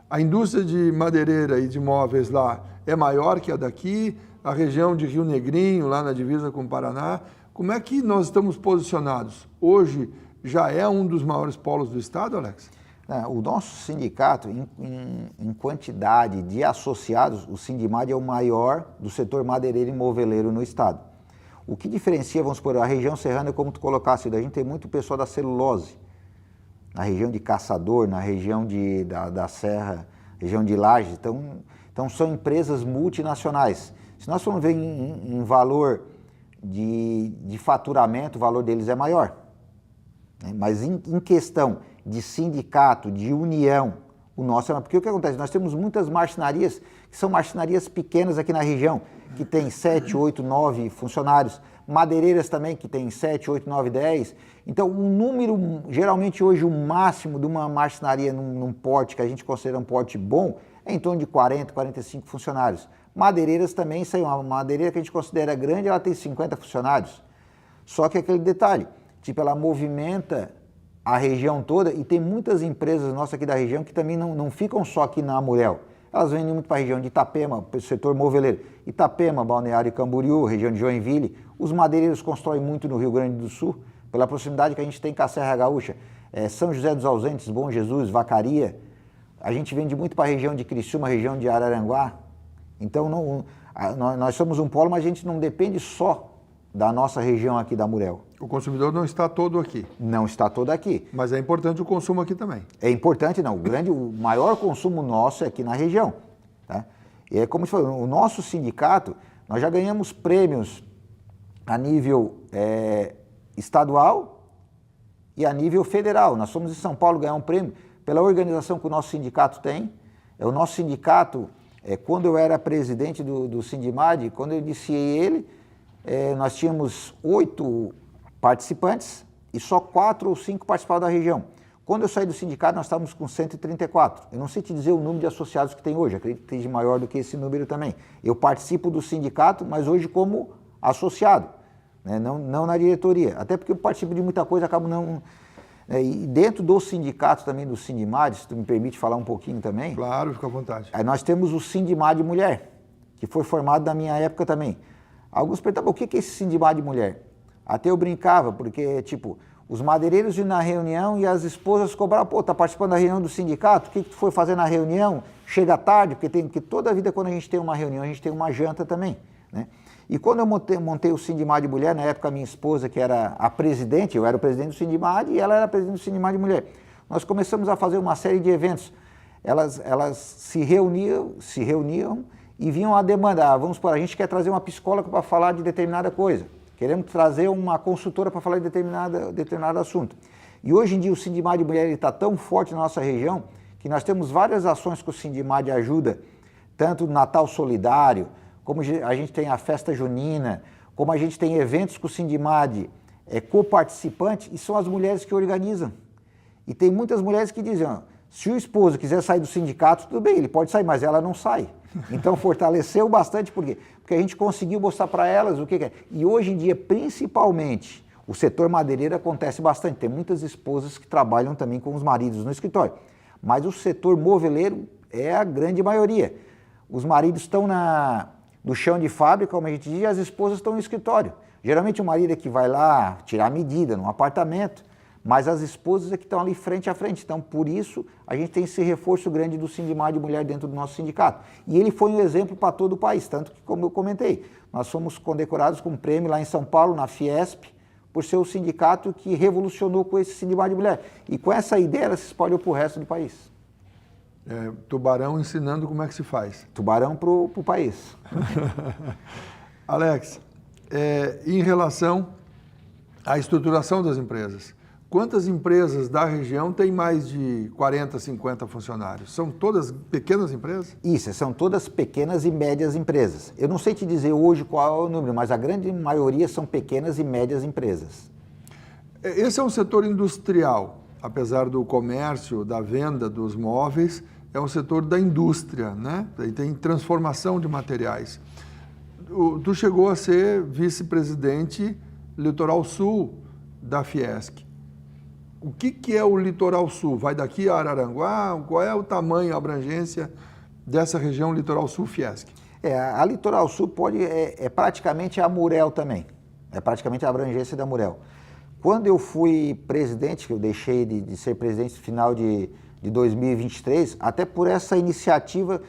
A indústria de madeireira e de móveis lá é maior que a daqui? a região de Rio Negrinho, lá na divisa com o Paraná. Como é que nós estamos posicionados? Hoje já é um dos maiores polos do estado, Alex? O nosso sindicato, em quantidade de associados, o Sindimad é o maior do setor madeireiro e moveleiro no estado. O que diferencia, vamos supor, a região serrana, como tu colocasse, a gente tem muito pessoal da celulose, na região de Caçador, na região da Serra, região de Lages, então são empresas multinacionais. Se nós formos ver em valor de faturamento, o valor deles é maior. Né? Mas em questão de sindicato, de união, o nosso é maior. Porque o que acontece? Nós temos muitas marcenarias, que são marcenarias pequenas aqui na região, que tem 7, 8, 9 funcionários, madeireiras também, que tem 7, 8, 9, 10. Então, um número, geralmente hoje o máximo de uma marcenaria num porte, que a gente considera um porte bom, é em torno de 40, 45 funcionários. Madeireiras também, isso aí, uma madeireira que a gente considera grande, ela tem 50 funcionários. Só que aquele detalhe, tipo, ela movimenta a região toda e tem muitas empresas nossas aqui da região que também não ficam só aqui na Amurel. Elas vendem muito para a região de Itapema, para o setor moveleiro. Itapema, Balneário Camboriú, região de Joinville. Os madeireiros constroem muito no Rio Grande do Sul, pela proximidade que a gente tem com a Serra Gaúcha. São José dos Ausentes, Bom Jesus, Vacaria. A gente vende muito para a região de Criciúma, região de Araranguá. Então, nós somos um polo, mas a gente não depende só da nossa região aqui da Amurel. O consumidor não está todo aqui. Não está todo aqui. Mas é importante o consumo aqui também. É importante, não. O maior consumo nosso é aqui na região. Tá? E é como se falou, o nosso sindicato, nós já ganhamos prêmios a nível estadual e a nível federal. Nós fomos em São Paulo ganhar um prêmio pela organização que o nosso sindicato tem. O nosso sindicato, quando eu era presidente do Sindimad, quando eu iniciei ele, nós tínhamos 8 participantes e só 4 ou 5 participavam da região. Quando eu saí do sindicato, nós estávamos com 134. Eu não sei te dizer o número de associados que tem hoje, acredito que esteja maior do que esse número também. Eu participo do sindicato, mas hoje como associado, né? Não na diretoria. Até porque eu participo de muita coisa, acabo não... E dentro do sindicato também, do Sindimad, se tu me permite falar um pouquinho também... Claro, fica à vontade. Aí nós temos o Sindimad Mulher, que foi formado na minha época também. Alguns perguntavam, o que é esse Sindimad Mulher? Até eu brincava, porque, tipo, os madeireiros iam na reunião e as esposas cobravam, pô, tá participando da reunião do sindicato? O que tu foi fazer na reunião? Chega tarde, porque toda a vida, quando a gente tem uma reunião, a gente tem uma janta também, né? E quando eu montei o Sindimad Mulher, na época a minha esposa, que era a presidente, eu era o presidente do Sindimad e ela era a presidente do Sindimad Mulher. Nós começamos a fazer uma série de eventos. Elas se reuniam e vinham a demandar, vamos supor, a gente quer trazer uma psicóloga para falar de determinada coisa. Queremos trazer uma consultora para falar de determinado assunto. E hoje em dia o Sindimad Mulher está tão forte na nossa região que nós temos várias ações que o Sindimad ajuda, tanto o Natal Solidário, como a gente tem a festa junina, como a gente tem eventos que o Sindimad é coparticipante e são as mulheres que organizam. E tem muitas mulheres que dizem, ó, se o esposo quiser sair do sindicato, tudo bem, ele pode sair, mas ela não sai. Então fortaleceu bastante, por quê? Porque a gente conseguiu mostrar para elas o que é. E hoje em dia, principalmente, o setor madeireiro acontece bastante. Tem muitas esposas que trabalham também com os maridos no escritório. Mas o setor moveleiro é a grande maioria. Os maridos estão no chão de fábrica, como a gente diz, e as esposas estão no escritório. Geralmente o marido é que vai lá tirar medida num apartamento, mas as esposas é que estão ali frente a frente. Então, por isso, a gente tem esse reforço grande do Sindimad Mulher dentro do nosso sindicato. E ele foi um exemplo para todo o país, tanto que, como eu comentei, nós fomos condecorados com um prêmio lá em São Paulo, na Fiesp, por ser o sindicato que revolucionou com esse Sindimad Mulher. E com essa ideia, ela se espalhou para o resto do país. Tubarão ensinando como é que se faz. Tubarão para o país. Alex, em relação à estruturação das empresas, quantas empresas da região têm mais de 40, 50 funcionários? São todas pequenas empresas? Isso, são todas pequenas e médias empresas. Eu não sei te dizer hoje qual é o número, mas a grande maioria são pequenas e médias empresas. Esse é um setor industrial, apesar do comércio, da venda dos móveis, é um setor da indústria, né? Tem transformação de materiais. Tu chegou a ser vice-presidente Litoral Sul da Fiesc. O que é o Litoral Sul? Vai daqui a Araranguá? Qual é o tamanho, a abrangência dessa região Litoral Sul Fiesc? A Litoral Sul é praticamente a Murel também, é praticamente a abrangência da Murel. Quando eu fui presidente, que eu deixei de ser presidente no final de 2023, até por essa iniciativa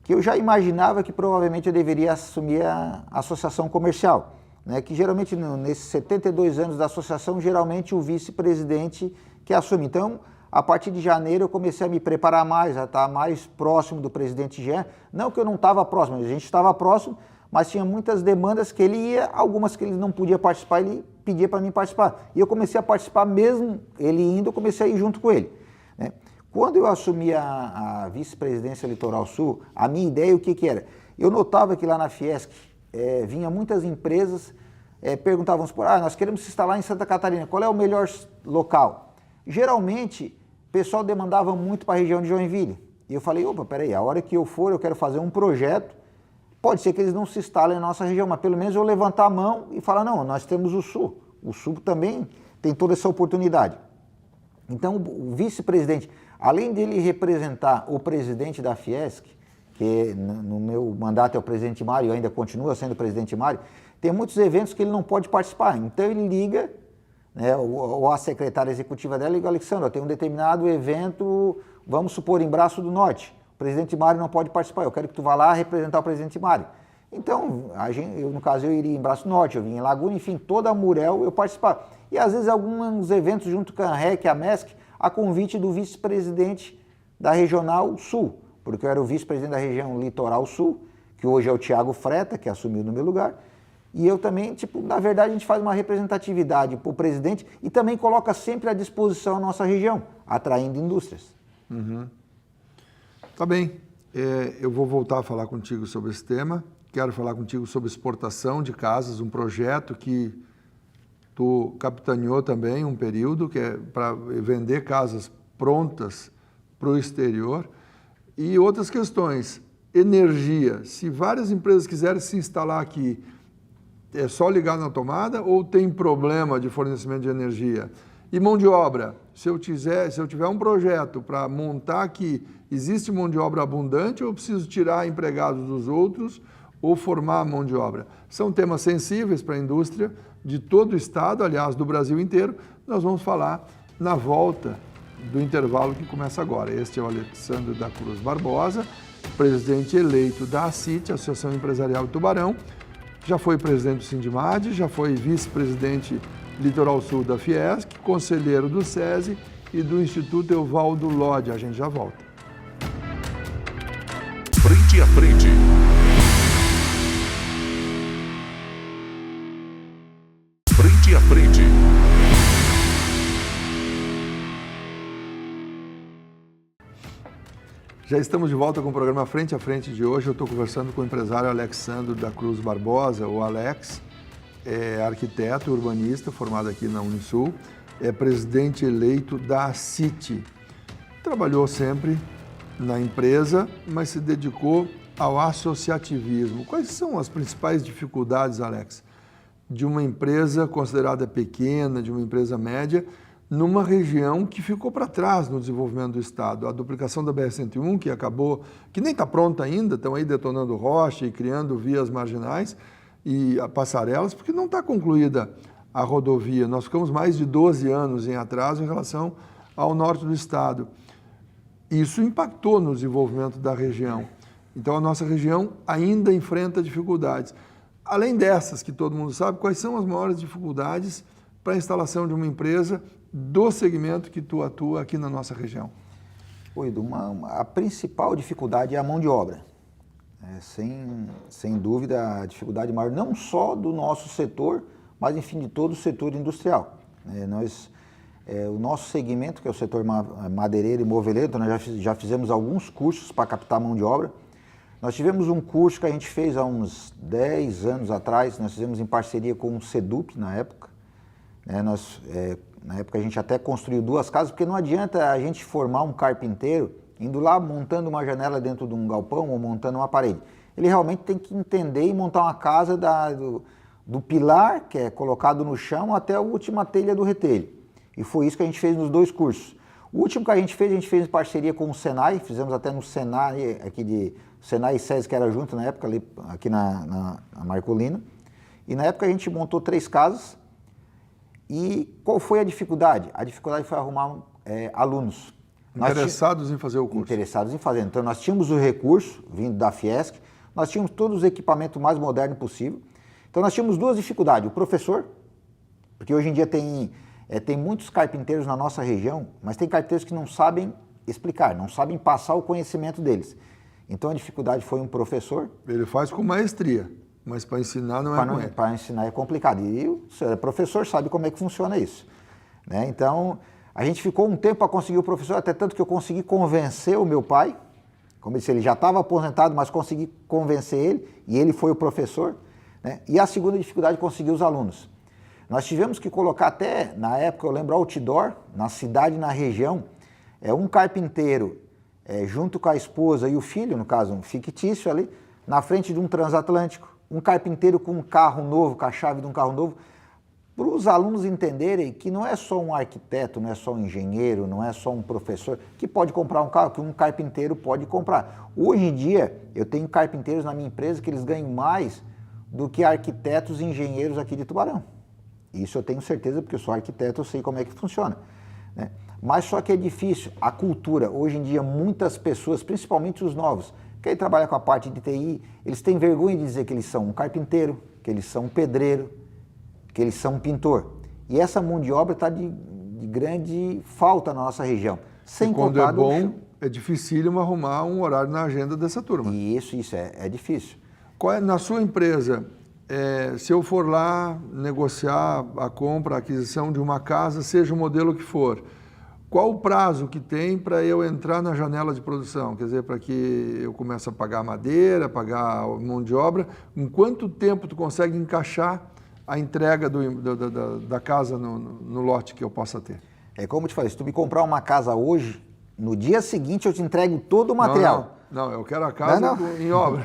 que eu já imaginava que provavelmente eu deveria assumir a associação comercial, né? Que geralmente nesses 72 anos da associação, geralmente o vice-presidente que assume. Então, a partir de janeiro eu comecei a me preparar mais, a estar mais próximo do presidente Jean. Não que eu não estava próximo, a gente estava próximo, mas tinha muitas demandas que ele ia, algumas que ele não podia participar, ele pedia para mim participar. E eu comecei a participar mesmo ele indo, eu comecei a ir junto com ele, né? Quando eu assumi a vice-presidência Litoral Sul, a minha ideia o que era? Eu notava que lá na Fiesc vinha muitas empresas, perguntavam, nós queremos se instalar em Santa Catarina, qual é o melhor local? Geralmente, o pessoal demandava muito para a região de Joinville. E eu falei, opa, peraí, a hora que eu for, eu quero fazer um projeto, pode ser que eles não se instalem na nossa região, mas pelo menos eu levantar a mão e falar, não, nós temos o Sul também tem toda essa oportunidade. Então, o vice-presidente, além dele representar o presidente da Fiesc, que no meu mandato é o presidente Mário, ainda continua sendo o presidente Mário, tem muitos eventos que ele não pode participar. Então, ele liga, né, ou a secretária executiva dela liga, Alexandre, tem um determinado evento, vamos supor, em Braço do Norte. O presidente Mário não pode participar, eu quero que tu vá lá representar o presidente Mário. Então, no caso, eu iria em Braço do Norte, eu vinha em Laguna, enfim, toda a Murel eu participar. E às vezes alguns eventos junto com a REC, a MESC, a convite do vice-presidente da Regional Sul, porque eu era o vice-presidente da região Litoral Sul, que hoje é o Thiago Freta, que assumiu no meu lugar, e eu também, na verdade, a gente faz uma representatividade para o presidente e também coloca sempre à disposição a nossa região, atraindo indústrias. Uhum. Tá bem, eu vou voltar a falar contigo sobre esse tema, quero falar contigo sobre exportação de casas, um projeto que tu capitaneou também um período, que é para vender casas prontas para o exterior. E outras questões, energia, se várias empresas quiserem se instalar aqui, é só ligar na tomada ou tem problema de fornecimento de energia? E mão de obra, se eu tiver um projeto para montar aqui, existe mão de obra abundante ou eu preciso tirar empregados dos outros ou formar mão de obra? São temas sensíveis para a indústria de todo o estado, aliás, do Brasil inteiro. Nós vamos falar na volta do intervalo que começa agora. Este é o Alexandre da Cruz Barbosa, presidente eleito da ACIT, Associação Empresarial de Tubarão. Já foi presidente do Sindimad, já foi vice-presidente Litoral Sul da Fiesc, conselheiro do SESI e do Instituto Evaldo Lodge. A gente já volta. Frente a frente. Frente a frente. Já estamos de volta com o programa Frente a Frente de hoje. Eu estou conversando com o empresário Alexandre da Cruz Barbosa, o Alex, é arquiteto e urbanista, formado aqui na Unisul, é presidente eleito da CIT. Trabalhou sempre na empresa, mas se dedicou ao associativismo. Quais são as principais dificuldades, Alex, de uma empresa considerada pequena, de uma empresa média, numa região que ficou para trás no desenvolvimento do Estado? A duplicação da BR-101, que nem está pronta ainda, estão aí detonando rocha e criando vias marginais e passarelas, porque não está concluída a rodovia. Nós ficamos mais de 12 anos em atraso em relação ao norte do Estado. Isso impactou no desenvolvimento da região. Então, a nossa região ainda enfrenta dificuldades. Além dessas, que todo mundo sabe, quais são as maiores dificuldades para a instalação de uma empresa do segmento que tu atua aqui na nossa região? Edu, a principal dificuldade é a mão de obra. Sem dúvida, a dificuldade maior não só do nosso setor, mas, enfim, de todo o setor industrial. O nosso segmento, que é o setor madeireiro e moveleiro, então nós já fizemos alguns cursos para captar mão de obra. Nós tivemos um curso que a gente fez há uns 10 anos atrás, nós fizemos em parceria com o SEDUP na época. Na época a gente até construiu 2 casas, porque não adianta a gente formar um carpinteiro indo lá montando uma janela dentro de um galpão ou montando uma parede. Ele realmente tem que entender e montar uma casa do pilar, que é colocado no chão, até a última telha do retelho. E foi isso que a gente fez nos 2 cursos. O último que a gente fez em parceria com o Senai, fizemos até no Senai, Senai e SESI, que era junto na época, ali, aqui na Marcolina. E na época a gente montou 3 casas. E qual foi a dificuldade? A dificuldade foi arrumar alunos. Interessados em fazer o curso. Interessados em fazer. Então nós tínhamos o recurso vindo da Fiesc, nós tínhamos todos os equipamentos mais modernos possível. Então nós tínhamos 2 dificuldades. O professor, porque hoje em dia tem muitos carpinteiros na nossa região, mas tem carpinteiros que não sabem explicar, não sabem passar o conhecimento deles. Então a dificuldade foi um professor. Ele faz com maestria, mas para ensinar não é com ele. Para ensinar é complicado. E o professor sabe como é que funciona isso. Né? Então a gente ficou um tempo para conseguir o professor, até tanto que eu consegui convencer o meu pai. Como eu disse, ele já estava aposentado, mas consegui convencer ele, e ele foi o professor. Né? E a segunda dificuldade é conseguir os alunos. Nós tivemos que colocar até, na época, eu lembro, outdoor, na cidade, na região, um carpinteiro junto com a esposa e o filho, no caso, um fictício ali, na frente de um transatlântico, um carpinteiro com um carro novo, com a chave de um carro novo, para os alunos entenderem que não é só um arquiteto, não é só um engenheiro, não é só um professor que pode comprar um carro, que um carpinteiro pode comprar. Hoje em dia, eu tenho carpinteiros na minha empresa que eles ganham mais do que arquitetos e engenheiros aqui de Tubarão. Isso eu tenho certeza, porque eu sou arquiteto, eu sei como é que funciona. Né? Mas só que é difícil. A cultura, hoje em dia, muitas pessoas, principalmente os novos, querem trabalhar com a parte de TI, eles têm vergonha de dizer que eles são um carpinteiro, que eles são um pedreiro, que eles são um pintor. E essa mão de obra está de grande falta na nossa região. Sem e quando contar é bom, é dificílimo arrumar um horário na agenda dessa turma. Isso é difícil. Na sua empresa, se eu for lá negociar a compra, a aquisição de uma casa, seja o modelo que for, qual o prazo que tem para eu entrar na janela de produção? Quer dizer, para que eu comece a pagar madeira, pagar mão de obra, em quanto tempo tu consegue encaixar a entrega da casa no lote que eu possa ter? É como eu te falei, se tu me comprar uma casa hoje, no dia seguinte eu te entrego todo o material. Não, eu quero a casa em obra.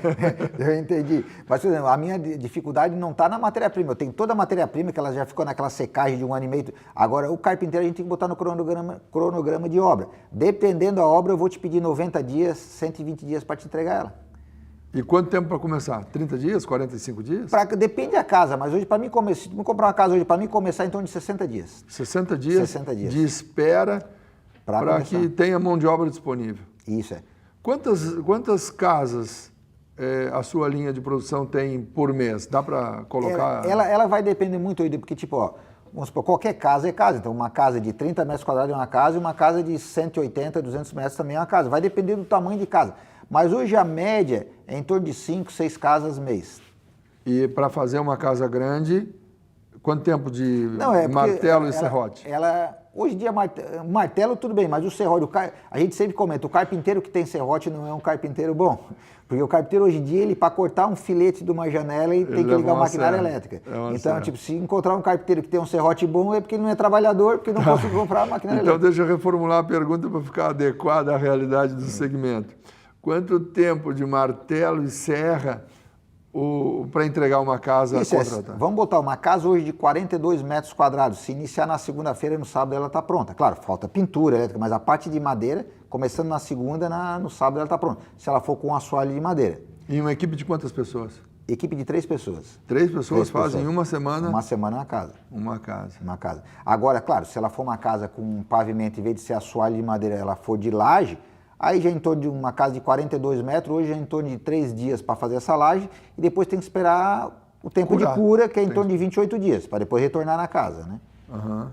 Eu entendi. Mas, por exemplo, a minha dificuldade não está na matéria-prima. Eu tenho toda a matéria-prima, que ela já ficou naquela secagem de 1 ano e meio. Agora, o carpinteiro a gente tem que botar no cronograma de obra. Dependendo da obra, eu vou te pedir 90 dias, 120 dias para te entregar ela. E quanto tempo para começar? 30 dias? 45 dias? Depende da casa, mas hoje para mim começar, se tu me comprar uma casa hoje, para mim começar em torno de 60 dias. 60 dias? 60 dias. De espera para que tenha mão de obra disponível. Isso é. Quantas casas a sua linha de produção tem por mês? Dá para colocar? Ela vai depender muito aí, porque tipo, vamos supor, qualquer casa é casa. Então uma casa de 30 metros quadrados é uma casa e uma casa de 180, 200 metros também é uma casa. Vai depender do tamanho de casa. Mas hoje a média é em torno de 5, 6 casas mês. E para fazer uma casa grande, quanto tempo de martelo e serrote? Hoje em dia, martelo tudo bem, mas o serrote, a gente sempre comenta, o carpinteiro que tem serrote não é um carpinteiro bom. Porque o carpinteiro hoje em dia, para cortar um filete de uma janela, ele tem que ligar uma maquinária elétrica. Então, se encontrar um carpinteiro que tem um serrote bom, é porque ele não é trabalhador, porque não conseguiu comprar uma maquinária elétrica. Então, deixa eu reformular a pergunta para ficar adequada à realidade do segmento. Quanto tempo de martelo e serra para entregar uma casa contratada? Vamos botar uma casa hoje de 42 metros quadrados. Se iniciar na segunda-feira, no sábado ela está pronta. Claro, falta pintura elétrica, mas a parte de madeira, começando na segunda, no sábado ela está pronta. Se ela for com um assoalho de madeira. E uma equipe de quantas pessoas? Equipe de 3 pessoas. 3 pessoas fazem uma semana? Uma semana uma casa. Uma casa. Uma casa. Agora, claro, se ela for uma casa com um pavimento, em vez de ser assoalho de madeira, ela for de laje, aí já em torno de uma casa de 42 metros, hoje já em torno de 3 dias para fazer essa laje, e depois tem que esperar o tempo de cura, que é em torno de 28 dias, para depois retornar na casa, né? Uhum.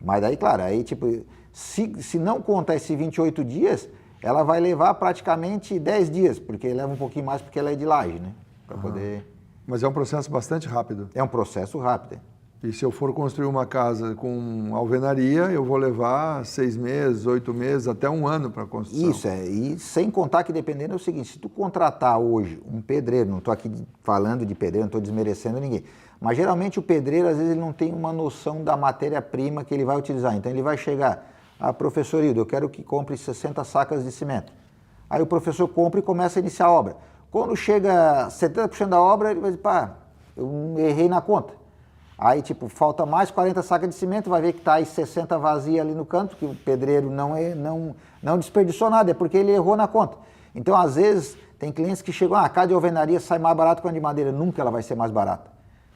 Mas daí, claro, aí tipo, se não contar esses 28 dias, ela vai levar praticamente 10 dias, porque leva um pouquinho mais porque ela é de laje, né? Para poder... Mas é um processo bastante rápido. É um processo rápido. E se eu for construir uma casa com alvenaria, eu vou levar 6 meses, 8 meses, até 1 ano para a construção. Isso, e sem contar que dependendo é o seguinte, se tu contratar hoje um pedreiro, não estou aqui falando de pedreiro, não estou desmerecendo ninguém, mas geralmente o pedreiro, às vezes, ele não tem uma noção da matéria-prima que ele vai utilizar. Então ele vai chegar, professor Hildo, eu quero que compre 60 sacas de cimento. Aí o professor compra e começa a iniciar a obra. Quando chega 70% da obra, ele vai dizer, eu errei na conta. Aí, tipo, falta mais 40 sacas de cimento, vai ver que está aí 60 vazia ali no canto, que o pedreiro não desperdiçou nada, é porque ele errou na conta. Então, às vezes, tem clientes que chegam, a casa de alvenaria sai mais barato que a de madeira. Nunca ela vai ser mais barata.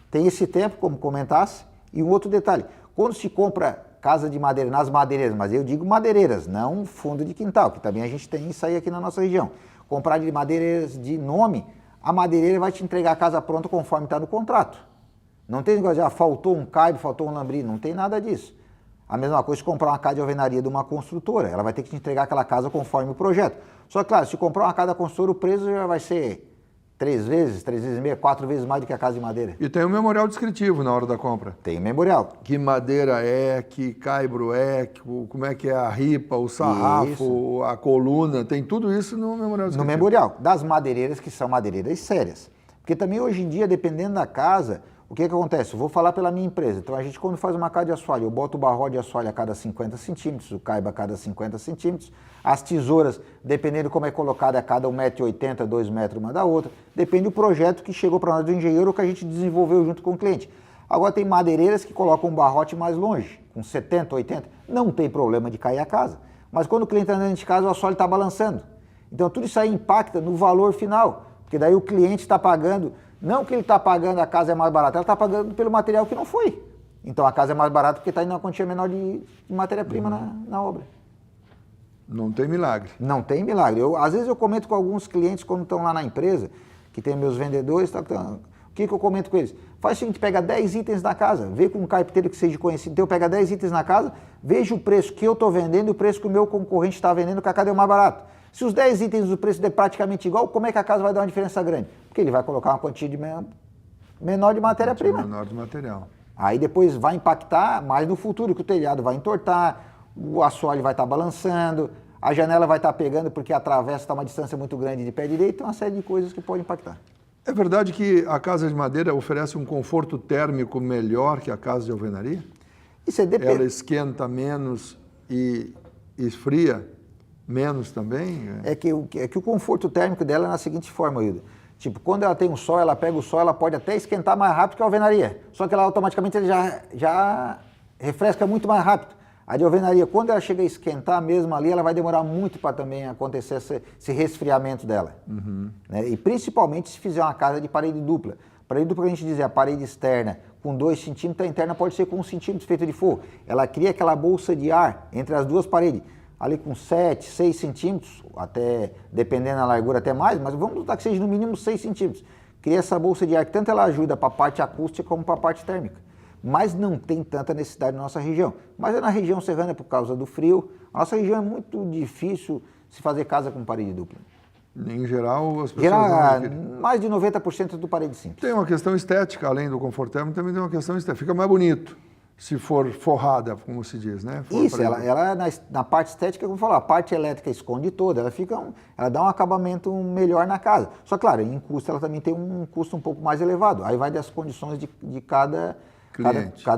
Tem esse tempo, como comentasse, e um outro detalhe. Quando se compra casa de madeira nas madeireiras, mas eu digo madeireiras, não fundo de quintal, que também a gente tem isso aí aqui na nossa região. Comprar de madeireiras de nome, a madeireira vai te entregar a casa pronta conforme está no contrato. Não tem negócio de, faltou um caibo, faltou um lambri, não tem nada disso. A mesma coisa se comprar uma casa de alvenaria de uma construtora, ela vai ter que te entregar aquela casa conforme o projeto. Só que, claro, se comprar uma casa da construtora, o preço já vai ser 3 vezes e meia, 4 vezes mais do que a casa de madeira. E tem um memorial descritivo na hora da compra. Tem o memorial. Que madeira é, que caibro é, como é que é a ripa, o sarrafo, a coluna, tem tudo isso no memorial descritivo. No memorial, das madeireiras que são madeireiras sérias. Porque também hoje em dia, dependendo da casa, o que acontece? Eu vou falar pela minha empresa. Então a gente quando faz uma casa de assoalho, eu boto o barrote de assoalho a cada 50 centímetros, o caibo a cada 50 centímetros, as tesouras, dependendo como é colocada, a cada 1,80 m, 2 metros uma da outra, depende do projeto que chegou para nós do engenheiro ou que a gente desenvolveu junto com o cliente. Agora tem madeireiras que colocam um barrote mais longe, com 70, 80, não tem problema de cair a casa. Mas quando o cliente está dentro de casa, o assoalho está balançando. Então tudo isso aí impacta no valor final, porque daí o cliente está pagando, não que ele está pagando a casa é mais barata, ela está pagando pelo material que não foi. Então a casa é mais barata porque está indo uma quantia menor de matéria-prima na obra. Não tem milagre. Não tem milagre. Às vezes eu comento com alguns clientes quando estão lá na empresa, que tem meus vendedores, o que eu comento com eles? Faz o seguinte, pega 10 itens na casa, vê com um carpinteiro que seja conhecido, então pega 10 itens na casa, veja o preço que eu estou vendendo e o preço que o meu concorrente está vendendo, que a casa é o mais barato. Se os 10 itens do preço é praticamente igual, como é que a casa vai dar uma diferença grande? Porque ele vai colocar uma quantia menor de matéria-prima. Menor de material. Aí depois vai impactar mais no futuro, que o telhado vai entortar, o assoalho vai estar balançando, a janela vai estar pegando porque a travessa está uma distância muito grande de pé direito, uma série de coisas que podem impactar. É verdade que a casa de madeira oferece um conforto térmico melhor que a casa de alvenaria? Isso é Ela esquenta menos e esfria menos também? É que o conforto térmico dela é na seguinte forma, Hildo. Tipo, quando ela tem um sol, ela pega o sol, ela pode até esquentar mais rápido que a alvenaria. Só que ela automaticamente já refresca muito mais rápido. A de alvenaria, quando ela chega a esquentar mesmo ali, ela vai demorar muito para também acontecer esse resfriamento dela. Né? E principalmente se fizer uma casa de parede dupla. Parede dupla, a gente diz, a parede externa com 2 centímetros, a interna pode ser com 1 centímetro feita de forro. Ela cria aquela bolsa de ar entre as duas paredes. Ali com 7, 6 centímetros, até, dependendo da largura até mais, mas vamos botar que seja no mínimo 6 centímetros. Cria essa bolsa de ar que tanto ela ajuda para a parte acústica como para a parte térmica. Mas não tem tanta necessidade na nossa região. Mas é na região serrana por causa do frio. A nossa região é muito difícil se fazer casa com parede dupla. Em geral, as pessoas mais de 90% do parede simples. Tem uma questão estética, além do conforto térmico, também tem uma questão estética. Fica mais bonito se for forrada, como se diz, né? Isso, ela na parte estética, como eu falei, a parte elétrica esconde toda, ela dá um acabamento melhor na casa. Só claro, em custo ela também tem um custo um pouco mais elevado. Aí vai das condições de cada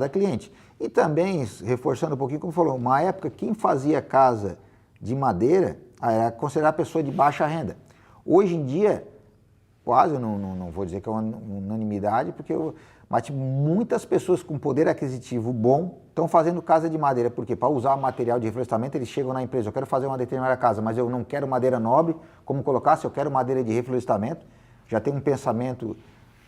cliente. E também, reforçando um pouquinho, como falou, uma época quem fazia casa de madeira era considerada pessoa de baixa renda. Hoje em dia, quase, não vou dizer que é uma unanimidade, mas muitas pessoas com poder aquisitivo bom estão fazendo casa de madeira. Por quê? Para usar material de reflorestamento, eles chegam na empresa, eu quero fazer uma determinada casa, mas eu não quero madeira nobre, como colocar, se eu quero madeira de reflorestamento, já tem um pensamento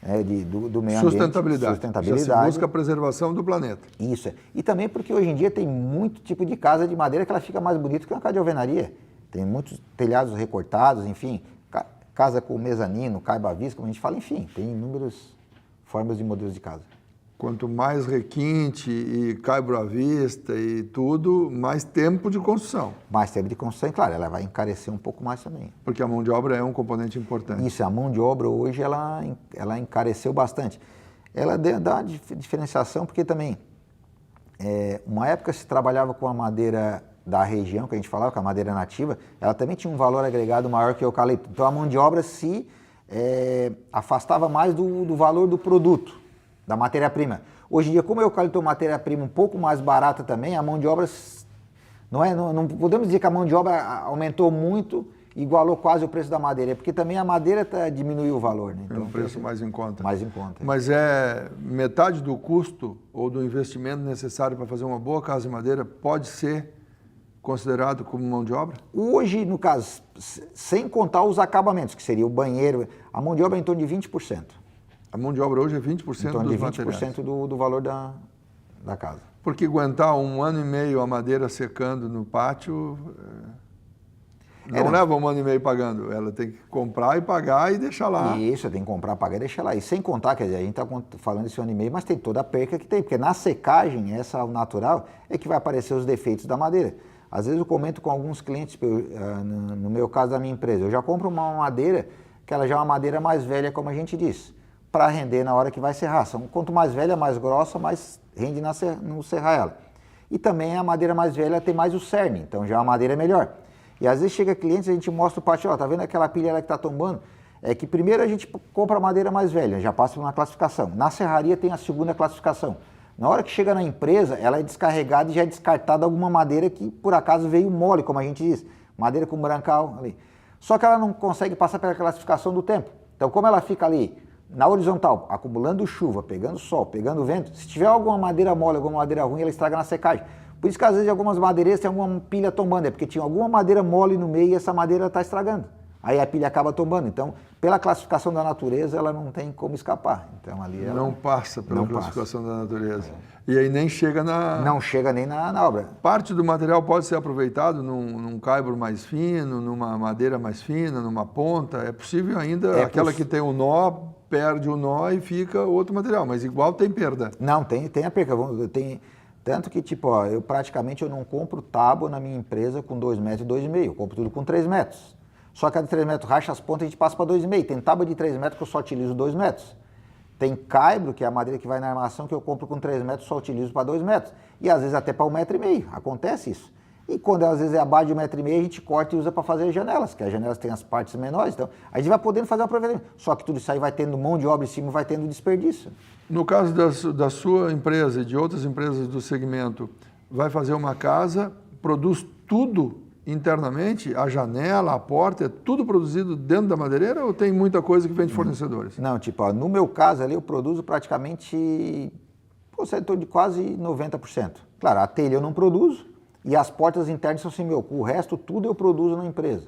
do meio ambiente. Sustentabilidade. Já se busca a preservação do planeta. Isso. E também porque hoje em dia tem muito tipo de casa de madeira que ela fica mais bonita que uma casa de alvenaria. Tem muitos telhados recortados, enfim, casa com mezanino, caibo à vista, como a gente fala, enfim, tem inúmeras formas de modelos de casa. Quanto mais requinte e caibro à vista e tudo, mais tempo de construção. Mais tempo de construção, e claro, ela vai encarecer um pouco mais também. Porque a mão de obra é um componente importante. Isso, a mão de obra hoje, ela encareceu bastante. Ela dá uma diferenciação, porque também, uma época se trabalhava com a madeira da região, que a gente falava, com a madeira nativa, ela também tinha um valor agregado maior que o eucalipto. Então a mão de obra se afastava mais do valor do produto, da matéria-prima. Hoje em dia, como o eucalipto é uma matéria-prima um pouco mais barata também, a mão de obra, não podemos dizer que a mão de obra aumentou muito igualou quase o preço da madeira, porque também a madeira diminuiu o valor, né? É um preço mais em conta. Mais em conta. Mas é metade do custo ou do investimento necessário para fazer uma boa casa de madeira pode ser considerado como mão de obra? Hoje, no caso, sem contar os acabamentos, que seria o banheiro, a mão de obra é em torno de 20%. A mão de obra hoje é 20% Em torno dos de 20% materiais. do valor da casa. Porque aguentar 1 ano e meio a madeira secando no pátio não leva 1 ano e meio pagando. Ela tem que comprar e pagar e deixar lá. Isso, tem que comprar, pagar e deixar lá. E sem contar, quer dizer, a gente está falando esse 1 ano e meio, mas tem toda a perca que tem, porque na secagem, essa natural, é que vai aparecer os defeitos da madeira. Às vezes eu comento com alguns clientes, no meu caso da minha empresa, eu já compro uma madeira que ela já é uma madeira mais velha, como a gente diz, para render na hora que vai serrar. Quanto mais velha, mais grossa, mais rende no serrar ela. E também a madeira mais velha tem mais o cerne, então já a madeira é melhor. E às vezes chega clientes, a gente mostra o pátio, ó, tá vendo aquela pilha lá que está tombando? É que primeiro a gente compra a madeira mais velha, já passa por uma classificação. Na serraria tem a segunda classificação. Na hora que chega na empresa, ela é descarregada e já é descartada alguma madeira que por acaso veio mole, como a gente diz. Madeira com brancal ali. Só que ela não consegue passar pela classificação do tempo. Então como ela fica ali na horizontal, acumulando chuva, pegando sol, pegando vento, se tiver alguma madeira mole, alguma madeira ruim, ela estraga na secagem. Por isso que às vezes algumas madeireiras tem alguma pilha tombando, é porque tinha alguma madeira mole no meio e essa madeira está estragando. Aí a pilha acaba tombando. Então, pela classificação da natureza, ela não tem como escapar. Então, ali ela não passa pela classificação da natureza. E aí nem chega na... Não chega nem na obra. Parte do material pode ser aproveitado num caibro mais fino, numa madeira mais fina, numa ponta. É possível ainda, aquela que tem o nó, perde o nó e fica outro material, mas igual tem perda. Não, tem a perca. Tanto que, tipo, ó, eu praticamente não compro tábua na minha empresa com 2 metros e 2,5. Eu compro tudo com 3 metros. Só que a de 3 metros racha as pontas e a gente passa para 2,5. Tem tábua de 3 metros que eu só utilizo 2 metros. Tem caibro, que é a madeira que vai na armação, que eu compro com 3 metros, só utilizo para 2 metros. E às vezes até para 1,5 metro. Acontece isso. E quando às vezes é abaixo de 1,5 metro, a gente corta e usa para fazer as janelas, que as janelas têm as partes menores. Então, a gente vai podendo fazer o aproveitamento. Só que tudo isso aí vai tendo mão de obra em cima, vai tendo desperdício. No caso da sua empresa e de outras empresas do segmento, vai fazer uma casa, produz tudo internamente, a janela, a porta, é tudo produzido dentro da madeireira ou tem muita coisa que vem de fornecedores? Não, tipo, ó, no meu caso ali eu produzo praticamente o setor de quase 90%. Claro, a telha eu não produzo e as portas internas são assim meu, o resto tudo eu produzo na empresa.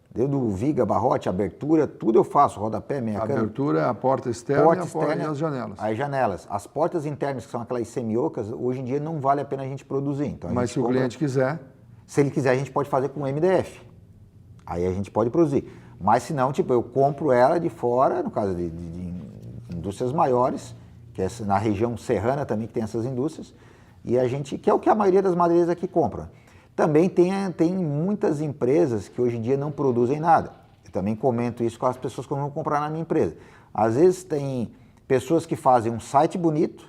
Desde o viga, barrote, abertura, tudo eu faço, rodapé, meia cama. A abertura é a porta externa, e as janelas. As janelas. As portas internas, que são aquelas semiocas, hoje em dia não vale a pena a gente produzir. Então, mas se o cliente quiser... Se ele quiser, a gente pode fazer com MDF. Aí a gente pode produzir. Mas se não, tipo, eu compro ela de fora, no caso de indústrias maiores, que é na região serrana também que tem essas indústrias, e a gente, que é o que a maioria das madeireiras aqui compra. Também tem muitas empresas que hoje em dia não produzem nada. Eu também comento isso com as pessoas que vão comprar na minha empresa. Às vezes tem pessoas que fazem um site bonito,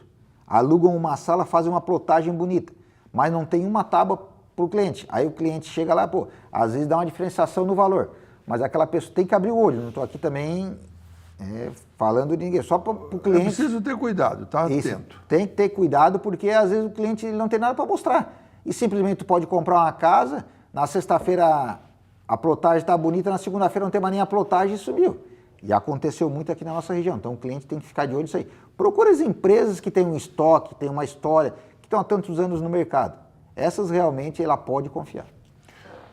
alugam uma sala, fazem uma plotagem bonita, mas não tem uma tábua para o cliente. Aí o cliente chega lá, pô, às vezes dá uma diferenciação no valor, mas aquela pessoa tem que abrir o olho. Não estou aqui também falando de ninguém, só para o cliente. É preciso ter cuidado, tá atento. Tem que ter cuidado, porque às vezes o cliente não tem nada para mostrar. E simplesmente tu pode comprar uma casa, na sexta-feira a plotagem está bonita, na segunda-feira não tem mais nem a plotagem e sumiu. E aconteceu muito aqui na nossa região. Então o cliente tem que ficar de olho nisso aí. Procura as empresas que têm um estoque, têm uma história, que estão há tantos anos no mercado. Essas realmente ela pode confiar.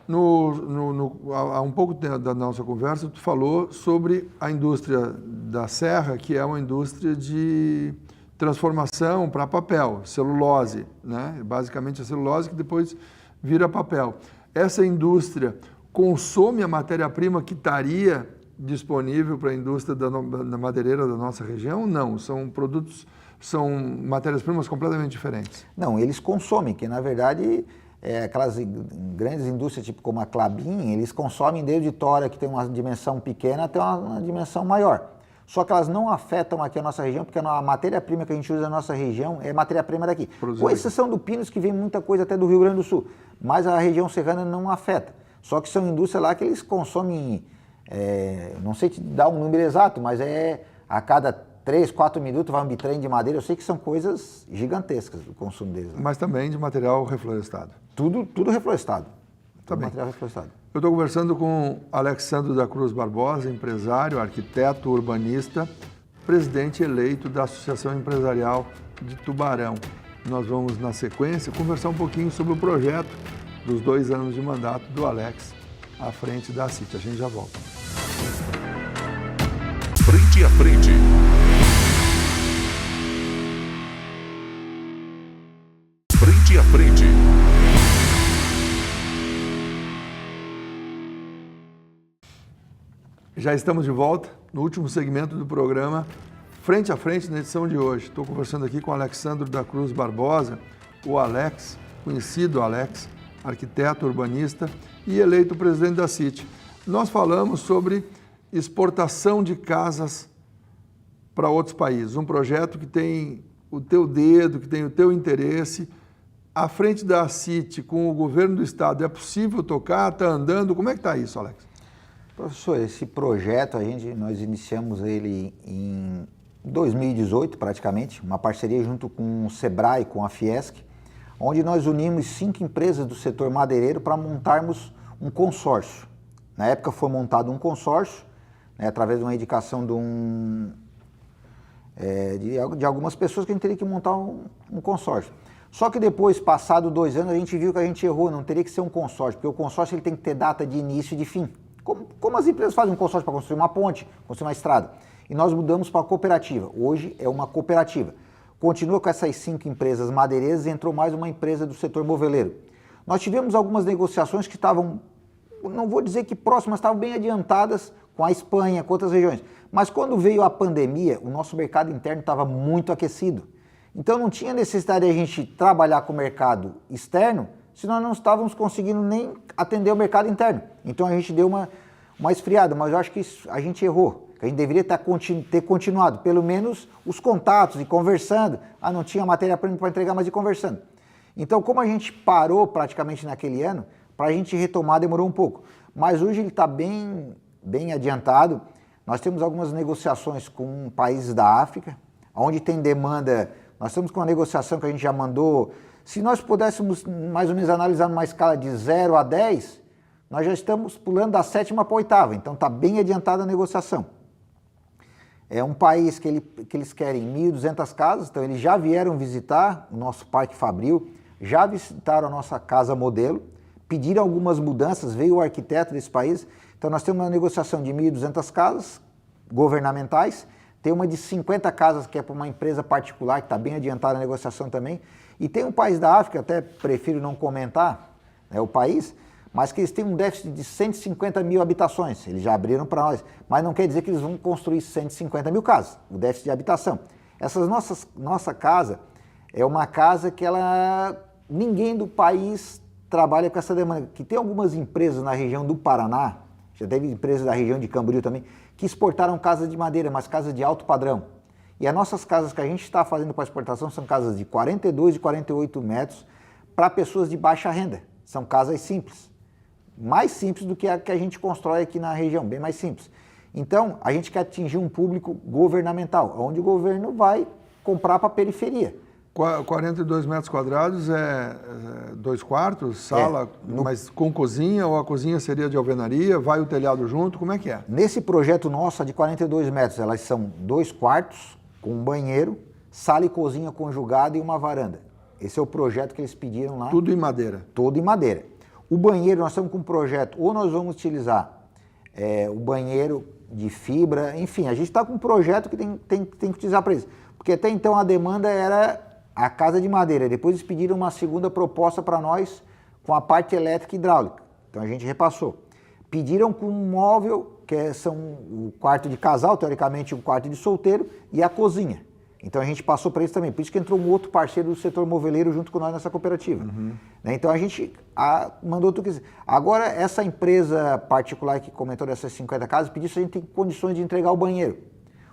Há um pouco da nossa conversa, tu falou sobre a indústria da serra, que é uma indústria de transformação para papel, celulose, né? Basicamente a celulose que depois vira papel. Essa indústria consome a matéria-prima que estaria disponível para a indústria da madeireira da nossa região? Não, são produtos... São matérias-primas completamente diferentes. Não, eles consomem, que na verdade, aquelas grandes indústrias, tipo como a Klabin, eles consomem desde tória, que tem uma dimensão pequena, até uma dimensão maior. Só que elas não afetam aqui a nossa região, porque a matéria-prima que a gente usa na nossa região é matéria-prima daqui. Com exceção do Pinos, que vem muita coisa até do Rio Grande do Sul. Mas a região serrana não afeta. Só que são indústrias lá que eles consomem, não sei te dar um número exato, mas a cada 3, 4 minutos vai um bitrem de madeira. Eu sei que são coisas gigantescas do consumo deles. Mas também de material reflorestado. Tudo reflorestado. Tá bem. Material reforçado. Eu estou conversando com Alexsandro da Cruz Barbosa, empresário, arquiteto, urbanista, presidente eleito da Associação Empresarial de Tubarão. Nós vamos, na sequência, conversar um pouquinho sobre o projeto dos 2 anos de mandato do Alex à frente da CIT. A gente já volta. Frente a frente. Frente a frente. Já estamos de volta no último segmento do programa Frente a Frente, na edição de hoje. Estou conversando aqui com o Alexsandro da Cruz Barbosa, o Alex, conhecido Alex, arquiteto urbanista e eleito presidente da CIT. Nós falamos sobre exportação de casas para outros países, um projeto que tem o teu dedo, que tem o teu interesse. À frente da CIT, com o governo do estado, é possível tocar? Está andando? Como é que está isso, Alex? Professor, esse projeto, nós iniciamos ele em 2018, praticamente, uma parceria junto com o Sebrae, com a Fiesc, onde nós unimos 5 empresas do setor madeireiro para montarmos um consórcio. Na época foi montado um consórcio, né, através de uma indicação de algumas pessoas que a gente teria que montar um consórcio. Só que depois, passado 2 anos, a gente viu que a gente errou, não teria que ser um consórcio, porque o consórcio ele tem que ter data de início e de fim. Como as empresas fazem um consórcio para construir uma ponte, construir uma estrada. E nós mudamos para a cooperativa. Hoje é uma cooperativa. Continua com essas 5 empresas madeireiras e entrou mais uma empresa do setor moveleiro. Nós tivemos algumas negociações que estavam, não vou dizer que próximas, estavam bem adiantadas com a Espanha, com outras regiões. Mas quando veio a pandemia, o nosso mercado interno estava muito aquecido. Então não tinha necessidade de a gente trabalhar com o mercado externo, se nós não estávamos conseguindo nem atender o mercado interno. Então a gente deu uma esfriada, mas eu acho que a gente errou. A gente deveria ter continuado, pelo menos os contatos e conversando. Não tinha matéria-prima para entregar, mas ir conversando. Então, como a gente parou praticamente naquele ano, para a gente retomar demorou um pouco. Mas hoje ele está bem adiantado. Nós temos algumas negociações com países da África, onde tem demanda. Nós estamos com uma negociação que a gente já mandou. Se nós pudéssemos mais ou menos analisar numa escala de 0 a 10, nós já estamos pulando da 7ª para a 8ª, então está bem adiantada a negociação. É um país que eles querem 1.200 casas, então eles já vieram visitar o nosso Parque Fabril, já visitaram a nossa casa modelo, pediram algumas mudanças, veio o arquiteto desse país, então nós temos uma negociação de 1.200 casas governamentais, tem uma de 50 casas que é para uma empresa particular, que está bem adiantada a negociação também. E tem um país da África, até prefiro não comentar, né, o país, mas que eles têm um déficit de 150 mil habitações. Eles já abriram para nós, mas não quer dizer que eles vão construir 150 mil casas, o déficit de habitação. Nossa casa é uma casa que ninguém do país trabalha com essa demanda. Que tem algumas empresas na região do Paraná, já teve empresas da região de Camboriú também, que exportaram casas de madeira, mas casas de alto padrão. E as nossas casas que a gente está fazendo para exportação são casas de 42 e 48 metros para pessoas de baixa renda. São casas simples. Mais simples do que a que a gente constrói aqui na região, bem mais simples. Então, a gente quer atingir um público governamental, onde o governo vai comprar para a periferia. 42 metros quadrados é 2 quartos, sala, mas com cozinha, ou a cozinha seria de alvenaria, vai o telhado junto, como é que é? Nesse projeto nosso, a de 42 metros, elas são 2 quartos, com um banheiro, sala e cozinha conjugada e uma varanda. Esse é o projeto que eles pediram lá. Tudo em madeira? Tudo em madeira. O banheiro, nós estamos com um projeto, ou nós vamos utilizar o banheiro de fibra, enfim, a gente está com um projeto que tem que utilizar para isso. Porque até então a demanda era a casa de madeira, depois eles pediram uma segunda proposta para nós com a parte elétrica e hidráulica, então a gente repassou. Pediram com um móvel, são o quarto de casal, teoricamente um quarto de solteiro, e a cozinha. Então a gente passou para eles também, por isso que entrou um outro parceiro do setor moveleiro junto com nós nessa cooperativa. Então a gente mandou tudo que... Agora essa empresa particular que comentou dessas 50 casas pediu se a gente tem condições de entregar o banheiro.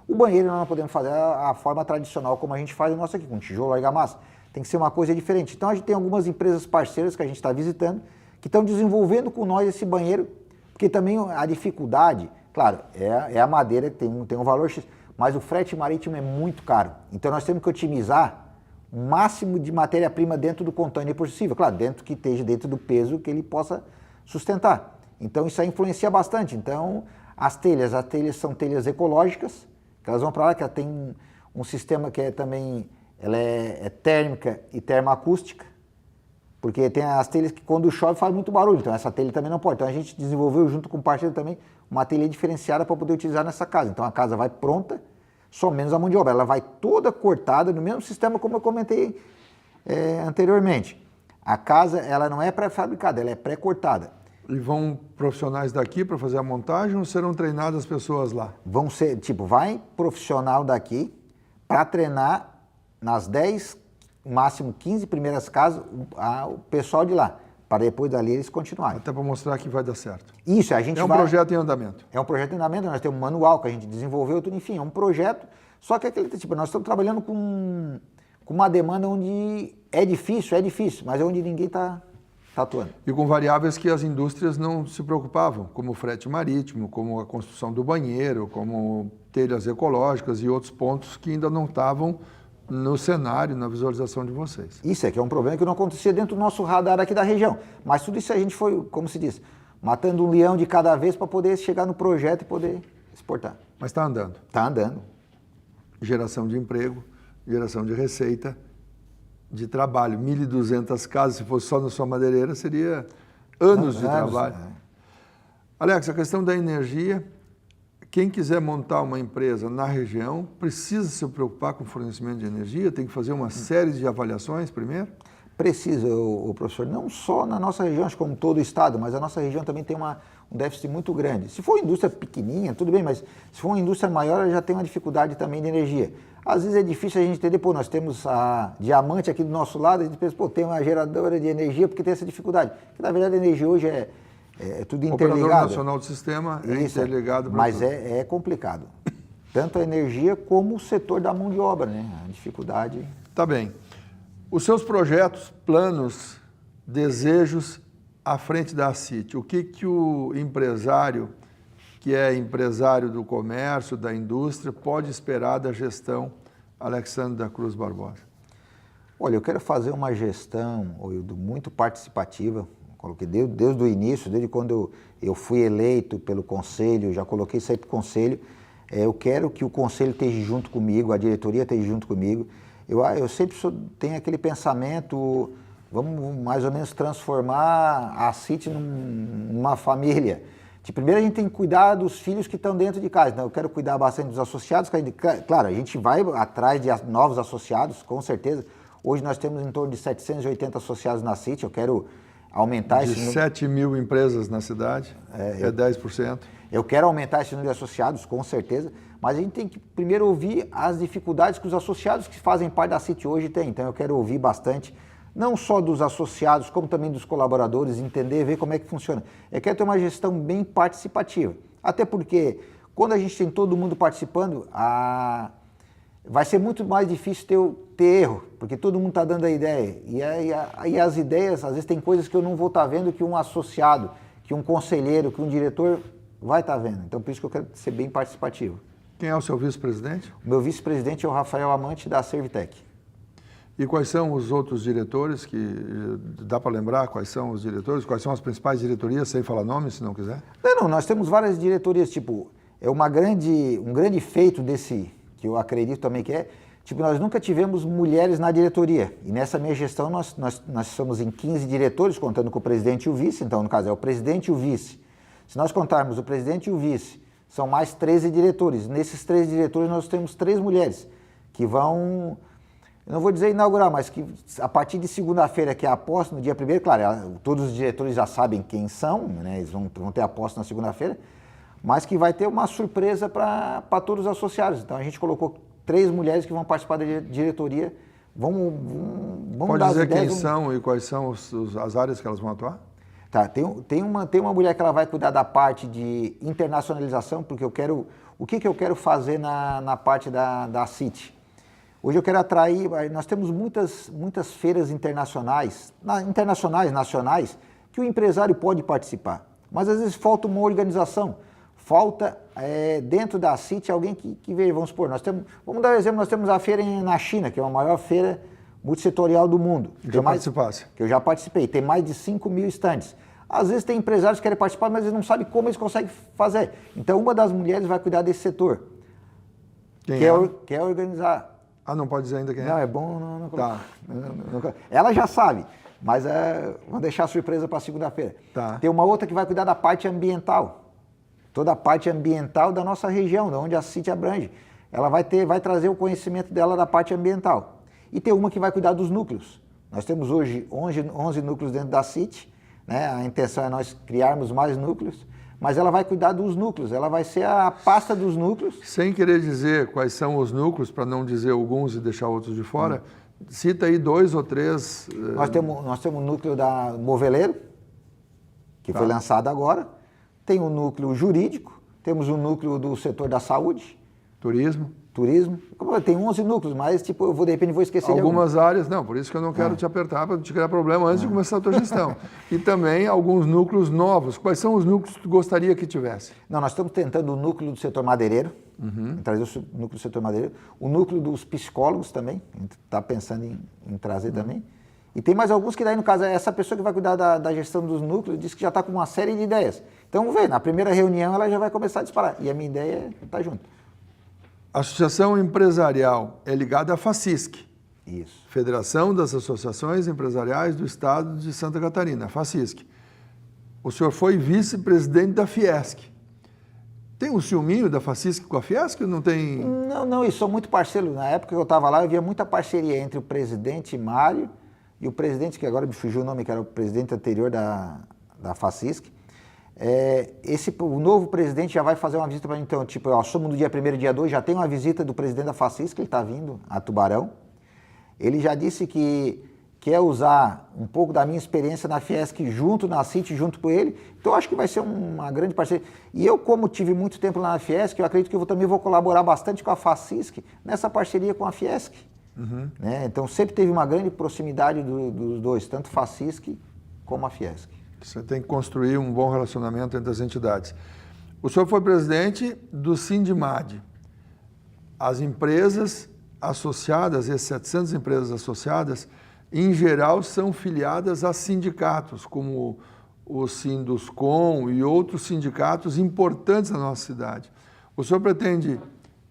O banheiro nós não podemos fazer a forma tradicional como a gente faz o nosso aqui, com tijolo, argamassa. Tem que ser uma coisa diferente. Então a gente tem algumas empresas parceiras que a gente está visitando, que estão desenvolvendo com nós esse banheiro, porque também a dificuldade, claro, é a madeira que tem um valor X, mas o frete marítimo é muito caro. Então nós temos que otimizar o máximo de matéria-prima dentro do container possível. Claro, que esteja dentro do peso que ele possa sustentar. Então isso aí influencia bastante. Então as telhas são telhas ecológicas, que elas vão para lá, que ela tem um sistema que é também, ela é térmica e termoacústica, porque tem as telhas que quando chove faz muito barulho, então essa telha também não pode. Então a gente desenvolveu junto com o parceiro também uma telha diferenciada para poder utilizar nessa casa. Então a casa vai pronta, só menos a mão de obra, ela vai toda cortada no mesmo sistema como eu comentei anteriormente. A casa ela não é pré-fabricada, ela é pré-cortada. E vão profissionais daqui para fazer a montagem ou serão treinadas as pessoas lá? Vão ser, vai profissional daqui para treinar nas 10, máximo 15 primeiras casas, o pessoal de lá, para depois dali eles continuarem. Até para mostrar que vai dar certo. Isso, a gente É um projeto em andamento. É um projeto em andamento, nós temos um manual que a gente desenvolveu, tudo, enfim, é um projeto, só que aquele nós estamos trabalhando com uma demanda onde é difícil, mas é onde ninguém está atuando. E com variáveis que as indústrias não se preocupavam, como o frete marítimo, como a construção do banheiro, como telhas ecológicas e outros pontos que ainda não estavam no cenário, na visualização de vocês. Isso é que é um problema que não acontecia dentro do nosso radar aqui da região. Mas tudo isso a gente foi, como se diz, matando um leão de cada vez para poder chegar no projeto e poder exportar. Mas está andando. Está andando. Geração de emprego, geração de receita, de trabalho. 1.200 casas, se fosse só na sua madeireira, seria anos de trabalho. Alex, a questão da energia, quem quiser montar uma empresa na região precisa se preocupar com o fornecimento de energia? Tem que fazer uma série de avaliações primeiro? Precisa, o professor, não só na nossa região, acho que como todo o estado, mas a nossa região também tem um déficit muito grande. Se for uma indústria pequenininha, tudo bem, mas se for uma indústria maior, ela já tem uma dificuldade também de energia. Às vezes é difícil a gente entender, nós temos a Diamante aqui do nosso lado, a gente pensa, tem uma geradora de energia porque tem essa dificuldade. Porque, na verdade, a energia hoje é tudo interligado. O Operador Nacional do Sistema é interligado. Mas é complicado. Tanto a energia como o setor da mão de obra, né? A dificuldade... Tá bem. Os seus projetos, planos, desejos à frente da CIT, o que o empresário, que é empresário do comércio, da indústria, pode esperar da gestão Alexsandro da Cruz Barbosa? Olha, eu quero fazer uma gestão muito participativa, coloquei desde o início, desde quando eu fui eleito pelo conselho, já coloquei isso aí para o conselho, eu quero que o conselho esteja junto comigo, a diretoria esteja junto comigo. Eu sempre tenho aquele pensamento, vamos mais ou menos transformar a CIT numa família. Primeiro a gente tem que cuidar dos filhos que estão dentro de casa, então eu quero cuidar bastante dos associados, claro, a gente vai atrás de novos associados, com certeza. Hoje nós temos em torno de 780 associados na CIT, eu quero aumentar esse número. De 7 mil empresas na cidade, é 10%. Eu quero aumentar esse número de associados, com certeza, mas a gente tem que primeiro ouvir as dificuldades que os associados que fazem parte da CIT hoje têm. Então eu quero ouvir bastante, não só dos associados, como também dos colaboradores, entender, ver como é que funciona. Eu quero ter uma gestão bem participativa, até porque quando a gente tem todo mundo participando, vai ser muito mais difícil ter erro, porque todo mundo está dando a ideia. E as ideias, às vezes tem coisas que eu não vou estar vendo que um associado, que um conselheiro, que um diretor vai estar vendo. Então por isso que eu quero ser bem participativo. Quem é o seu vice-presidente? O meu vice-presidente é o Rafael Amante, da Servitec. E quais são os outros diretores, que dá para lembrar quais são os diretores, quais são as principais diretorias, sem falar nomes, se não quiser? Não, nós temos várias diretorias, é um grande feito desse, que eu acredito também que nós nunca tivemos mulheres na diretoria, e nessa minha gestão nós somos em 15 diretores, contando com o presidente e o vice, então no caso é o presidente e o vice. Se nós contarmos o presidente e o vice, são mais 13 diretores. Nesses 13 diretores nós temos 3 mulheres, que vão... Eu não vou dizer inaugurar, mas que a partir de segunda-feira, que é a posse, no dia 1º, claro, todos os diretores já sabem quem são, né? Eles vão ter a posse na segunda-feira, mas que vai ter uma surpresa para todos os associados. Então a gente colocou 3 mulheres que vão participar da diretoria. Vamos Pode dizer quem são e quais são as áreas que elas vão atuar? Tá, tem uma mulher que ela vai cuidar da parte de internacionalização, porque o que eu quero fazer na parte da CIT? Hoje eu quero atrair, nós temos muitas feiras internacionais, nacionais, que o empresário pode participar, mas às vezes falta uma organização, falta dentro da CIT alguém que veja, vamos supor, vamos dar um exemplo, nós temos a feira na China, que é a maior feira multissetorial do mundo. Já participasse? Que eu já participei, tem mais de 5.000 estandes. Às vezes tem empresários que querem participar, mas eles não sabem como eles conseguem fazer. Então, uma das mulheres vai cuidar desse setor. Quer organizar. Ah, não pode dizer ainda quem é? Não, é bom não Tá. Ela já sabe, mas vou deixar a surpresa para segunda-feira. Tá. Tem uma outra que vai cuidar da parte ambiental. Toda a parte ambiental da nossa região, de onde a CIT abrange. Ela vai trazer o conhecimento dela da parte ambiental. E tem uma que vai cuidar dos núcleos. Nós temos hoje 11 núcleos dentro da CIT, né? A intenção é nós criarmos mais núcleos, mas ela vai cuidar dos núcleos, ela vai ser a pasta dos núcleos. Sem querer dizer quais são os núcleos, para não dizer alguns e deixar outros de fora, cita aí 2 ou 3... Nós temos o núcleo da Moveleiro, que foi lançado agora. Tem o núcleo jurídico, temos o núcleo do setor da saúde. Turismo. Tem 11 núcleos, mas de repente vou esquecer algumas áreas, não, por isso que eu não quero te apertar para não te criar problema antes de começar a tua gestão. E também alguns núcleos novos. Quais são os núcleos que tu gostaria que tivesse? Não, nós estamos tentando o núcleo do setor madeireiro, trazer o núcleo do setor madeireiro, o núcleo dos psicólogos também, a gente está pensando em trazer também. E tem mais alguns que daí, no caso, essa pessoa que vai cuidar da gestão dos núcleos disse que já está com uma série de ideias. Então, vamos ver, na primeira reunião ela já vai começar a disparar. E a minha ideia é estar junto. A Associação Empresarial é ligada à FACISC. Isso. Federação das Associações Empresariais do Estado de Santa Catarina, FACISC. O senhor foi vice-presidente da Fiesc. Tem um ciúminho da FACISC com a Fiesc? Não tem? Não, e sou muito parceiro. Na época que eu estava lá, eu via muita parceria entre o presidente Mário e o presidente, que agora me fugiu o nome, que era o presidente anterior da FACISC. O novo presidente já vai fazer uma visita para mim. Então, somos no dia 1º e dia 2, já tem uma visita do presidente da FACISC, ele está vindo a Tubarão. Ele já disse que quer usar um pouco da minha experiência na Fiesc junto na CIT, junto com ele. Então, acho que vai ser uma grande parceria. E eu, como tive muito tempo lá na Fiesc, eu acredito que eu também vou colaborar bastante com a FACISC nessa parceria com a Fiesc. Né? Então, sempre teve uma grande proximidade dos dois, tanto FACISC como a Fiesc. Você tem que construir um bom relacionamento entre as entidades. O senhor foi presidente do Sindimad. As empresas associadas, essas 700 empresas associadas, em geral são filiadas a sindicatos, como o Sinduscom e outros sindicatos importantes na nossa cidade. O senhor pretende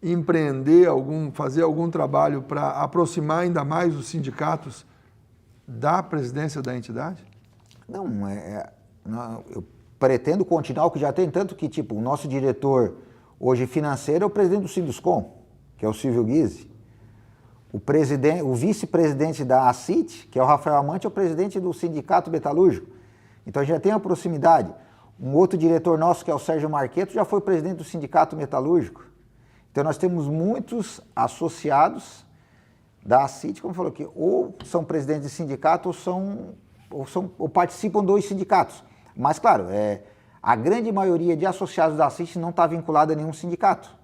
empreender, fazer algum trabalho para aproximar ainda mais os sindicatos da presidência da entidade? Não, eu pretendo continuar o que já tem, tanto que, o nosso diretor hoje financeiro é o presidente do Sinduscom, que é o Silvio Guise. O vice-presidente da ACIT, que é o Rafael Amante, é o presidente do Sindicato Metalúrgico. Então, a gente já tem a proximidade. Um outro diretor nosso, que é o Sérgio Marqueto, já foi presidente do Sindicato Metalúrgico. Então, nós temos muitos associados da ACIT, como falou aqui, ou são presidentes de sindicato ou participam dos sindicatos. Mas, claro, a grande maioria de associados da CIT não está vinculada a nenhum sindicato.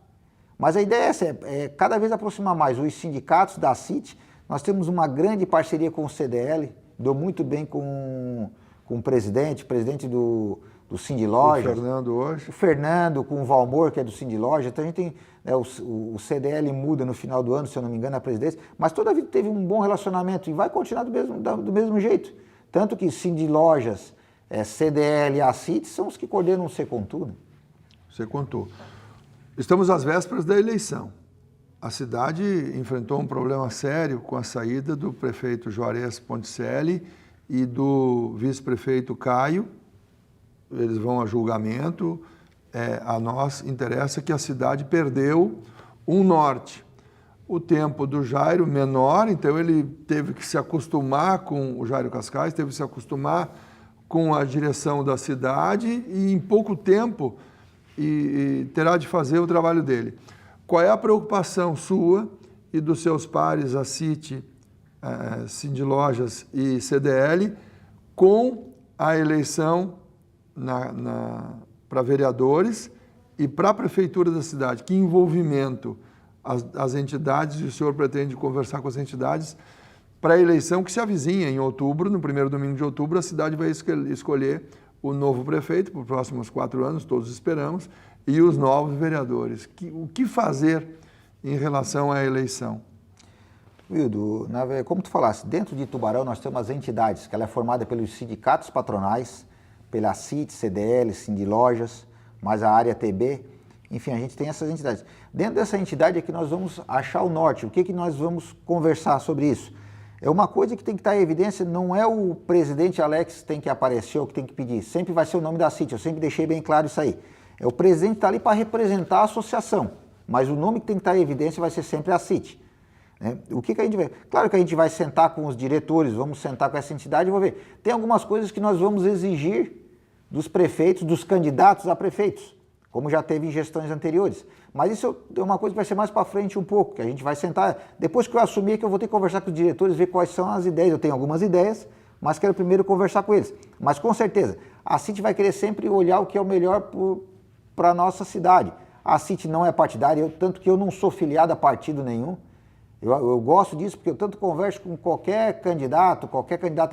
Mas a ideia é essa, cada vez aproximar mais os sindicatos da CIT. Nós temos uma grande parceria com o CDL, dou muito bem com o presidente do Sindilojas. O Fernando hoje. O Fernando, com o Valmor, que é do Sindilojas. Então, a gente tem, o CDL muda no final do ano, se eu não me engano, a presidência. Mas toda a vida teve um bom relacionamento e vai continuar do mesmo jeito. Tanto que Sindilojas, CDL e a CIT são os que coordenam o Secontur. Secontur. Estamos às vésperas da eleição. A cidade enfrentou um problema sério com a saída do prefeito Juarez Ponticelli e do vice-prefeito Caio. Eles vão a julgamento. A nós interessa que a cidade perdeu um norte. O tempo do Jairo menor, então ele teve que se acostumar com o Jairo Cascais, teve que se acostumar com a direção da cidade e em pouco tempo terá de fazer o trabalho dele. Qual é a preocupação sua e dos seus pares, a CIT, Sindilojas e CDL, com a eleição para vereadores e para a prefeitura da cidade? Que envolvimento as entidades, e o senhor pretende conversar com as entidades para a eleição que se avizinha em outubro, no primeiro domingo de outubro, a cidade vai escolher o novo prefeito para os próximos 4 anos, todos esperamos, e os novos vereadores. O que fazer em relação à eleição? Wildo, como tu falaste, dentro de Tubarão nós temos as entidades, que ela é formada pelos sindicatos patronais, pela CIT, CDL, Sindlojas, mais a área TB. Enfim, a gente tem essas entidades. Dentro dessa entidade é que nós vamos achar o norte. O que nós vamos conversar sobre isso? É uma coisa que tem que estar em evidência, não é o presidente Alex que tem que aparecer ou que tem que pedir. Sempre vai ser o nome da CIT, eu sempre deixei bem claro isso aí. É o presidente que está ali para representar a associação, mas o nome que tem que estar em evidência vai ser sempre a CIT. O que a gente vai... Claro que a gente vai sentar com os diretores, vamos sentar com essa entidade e vou ver. Tem algumas coisas que nós vamos exigir dos prefeitos, dos candidatos a prefeitos, como já teve em gestões anteriores. Mas isso é uma coisa que vai ser mais para frente um pouco, que a gente vai sentar, depois que eu assumir, que eu vou ter que conversar com os diretores, ver quais são as ideias. Eu tenho algumas ideias, mas quero primeiro conversar com eles. Mas com certeza, a CIT vai querer sempre olhar o que é o melhor para a nossa cidade. A CIT não é partidária, tanto que eu não sou filiado a partido nenhum. Eu gosto disso porque eu tanto converso com qualquer candidato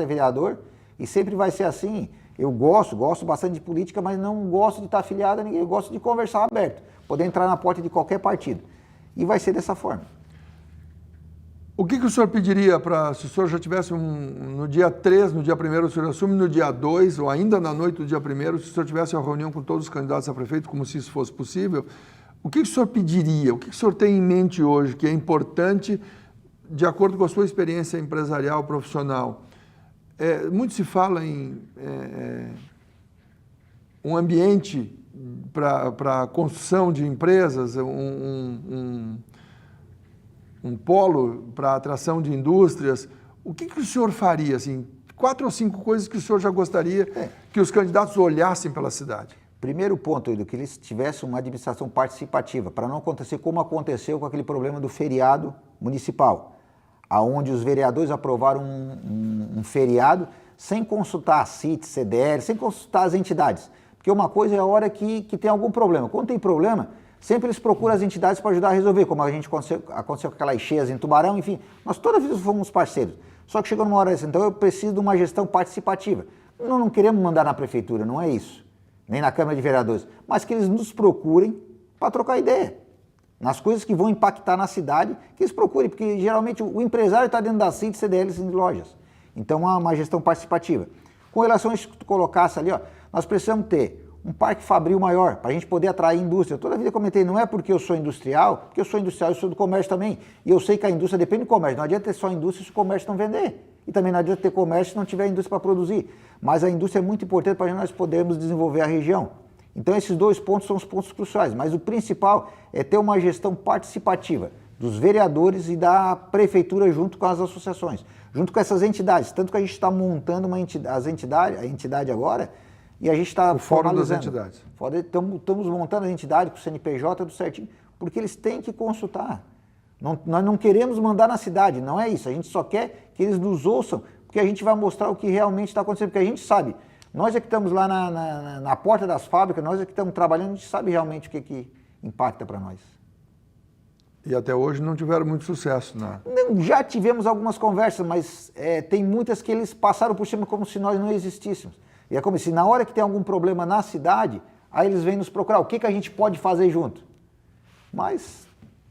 a vereador, e sempre vai ser assim. Eu gosto bastante de política, mas não gosto de estar afiliado a ninguém, eu gosto de conversar aberto, poder entrar na porta de qualquer partido. E vai ser dessa forma. O que o senhor pediria para, se o senhor já tivesse no dia 3, no dia 1º, o senhor assume no dia 2, ou ainda na noite do dia 1º, se o senhor tivesse uma reunião com todos os candidatos a prefeito, como se isso fosse possível, o que o senhor pediria? O que o senhor tem em mente hoje que é importante, de acordo com a sua experiência empresarial, profissional? Muito se fala em um ambiente para a construção de empresas, um polo para a atração de indústrias. O que o senhor faria? Assim, 4 ou 5 coisas que o senhor já gostaria que os candidatos olhassem pela cidade. Primeiro ponto, Edu, que eles tivessem uma administração participativa, para não acontecer como aconteceu com aquele problema do feriado municipal, aonde os vereadores aprovaram um feriado sem consultar a CIT, CDL, sem consultar as entidades. Porque uma coisa é a hora que tem algum problema. Quando tem problema, sempre eles procuram as entidades para ajudar a resolver, como a gente aconteceu com aquelas cheias em Tubarão, enfim. Nós todas as vezes fomos parceiros. Só que chegou numa hora dessa, então eu preciso de uma gestão participativa. Nós não queremos mandar na prefeitura, não é isso. Nem na Câmara de Vereadores, mas que eles nos procurem para trocar ideia. Nas coisas que vão impactar na cidade, que eles procurem, porque geralmente o empresário está dentro da CIT, CDL e Sindlojas. Então, há uma gestão participativa. Com relação a isso que tu colocasse ali, nós precisamos ter um parque fabril maior, para a gente poder atrair indústria. Toda a vida eu comentei, não é porque eu sou industrial, porque eu sou industrial, eu sou do comércio também. E eu sei que a indústria depende do comércio. Não adianta ter só indústria se o comércio não vender. E também não adianta ter comércio se não tiver indústria para produzir. Mas a indústria é muito importante para nós podermos desenvolver a região. Então esses 2 pontos são os pontos cruciais. Mas o principal é ter uma gestão participativa dos vereadores e da prefeitura junto com as associações, junto com essas entidades. Tanto que a gente está montando a entidade agora, e a gente está Fórum das Entidades. Estamos montando a entidade com o CNPJ, tudo certinho, porque eles têm que consultar. Nós não queremos mandar na cidade, não é isso. A gente só quer que eles nos ouçam, porque a gente vai mostrar o que realmente está acontecendo, porque a gente sabe. Nós é que estamos lá na porta das fábricas, nós é que estamos trabalhando, a gente sabe realmente o que impacta para nós. E até hoje não tiveram muito sucesso, né? Já tivemos algumas conversas, mas tem muitas que eles passaram por cima como se nós não existíssemos. E é como se na hora que tem algum problema na cidade, aí eles vêm nos procurar, o que a gente pode fazer junto. Mas...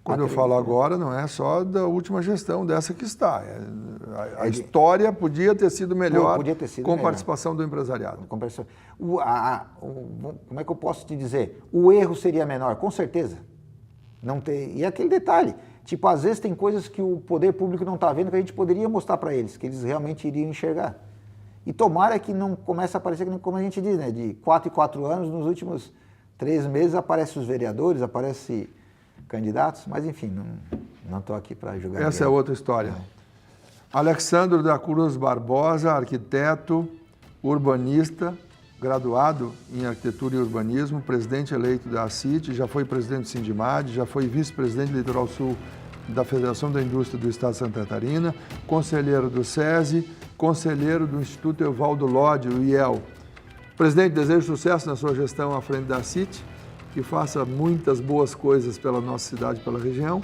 Quando eu falo agora, não é só da última gestão, dessa que está. A história podia ter sido melhor com participação do empresariado. Como é que eu posso te dizer? O erro seria menor, com certeza. Não ter, e aquele detalhe, tipo, às vezes tem coisas que o poder público não está vendo que a gente poderia mostrar para eles, que eles realmente iriam enxergar. E tomara que não comece a aparecer, como a gente diz, né? De 4 em 4 anos, nos últimos 3 meses, aparecem os vereadores, aparecem candidatos, mas enfim, não estou aqui para julgar. Essa é outra história. Alexsandro da Cruz Barbosa, arquiteto, urbanista, graduado em arquitetura e urbanismo, presidente eleito da CIT, já foi presidente do Sindimad, já foi vice-presidente do Litoral Sul da Federação da Indústria do Estado de Santa Catarina, conselheiro do SESI, conselheiro do Instituto Evaldo Lodge, o IEL. Presidente, desejo sucesso na sua gestão à frente da CIT, que faça muitas boas coisas pela nossa cidade, pela região.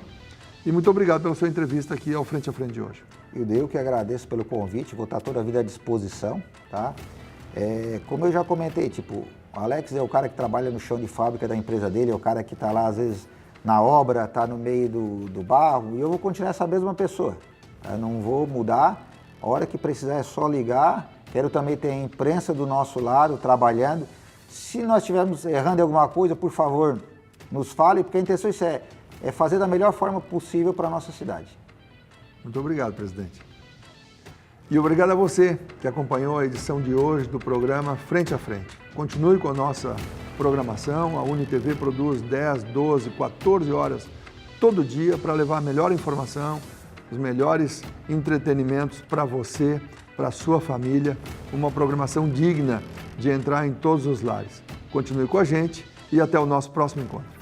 E muito obrigado pela sua entrevista aqui ao Frente a Frente de hoje. Eu que agradeço pelo convite, vou estar toda a vida à disposição, tá? Como eu já comentei, tipo, o Alex é o cara que trabalha no chão de fábrica da empresa dele, é o cara que está lá, às vezes, na obra, está no meio do barro, e eu vou continuar essa mesma pessoa. Eu não vou mudar, a hora que precisar é só ligar Quero também ter a imprensa do nosso lado, trabalhando. Se nós estivermos errando em alguma coisa, por favor, nos fale, porque a intenção é fazer da melhor forma possível para a nossa cidade. Muito obrigado, presidente. E obrigado a você que acompanhou a edição de hoje do programa Frente a Frente. Continue com a nossa programação. A UniTV produz 10, 12, 14 horas todo dia para levar a melhor informação, os melhores entretenimentos para você, para a sua família, uma programação digna de entrar em todos os lares. Continue com a gente e até o nosso próximo encontro.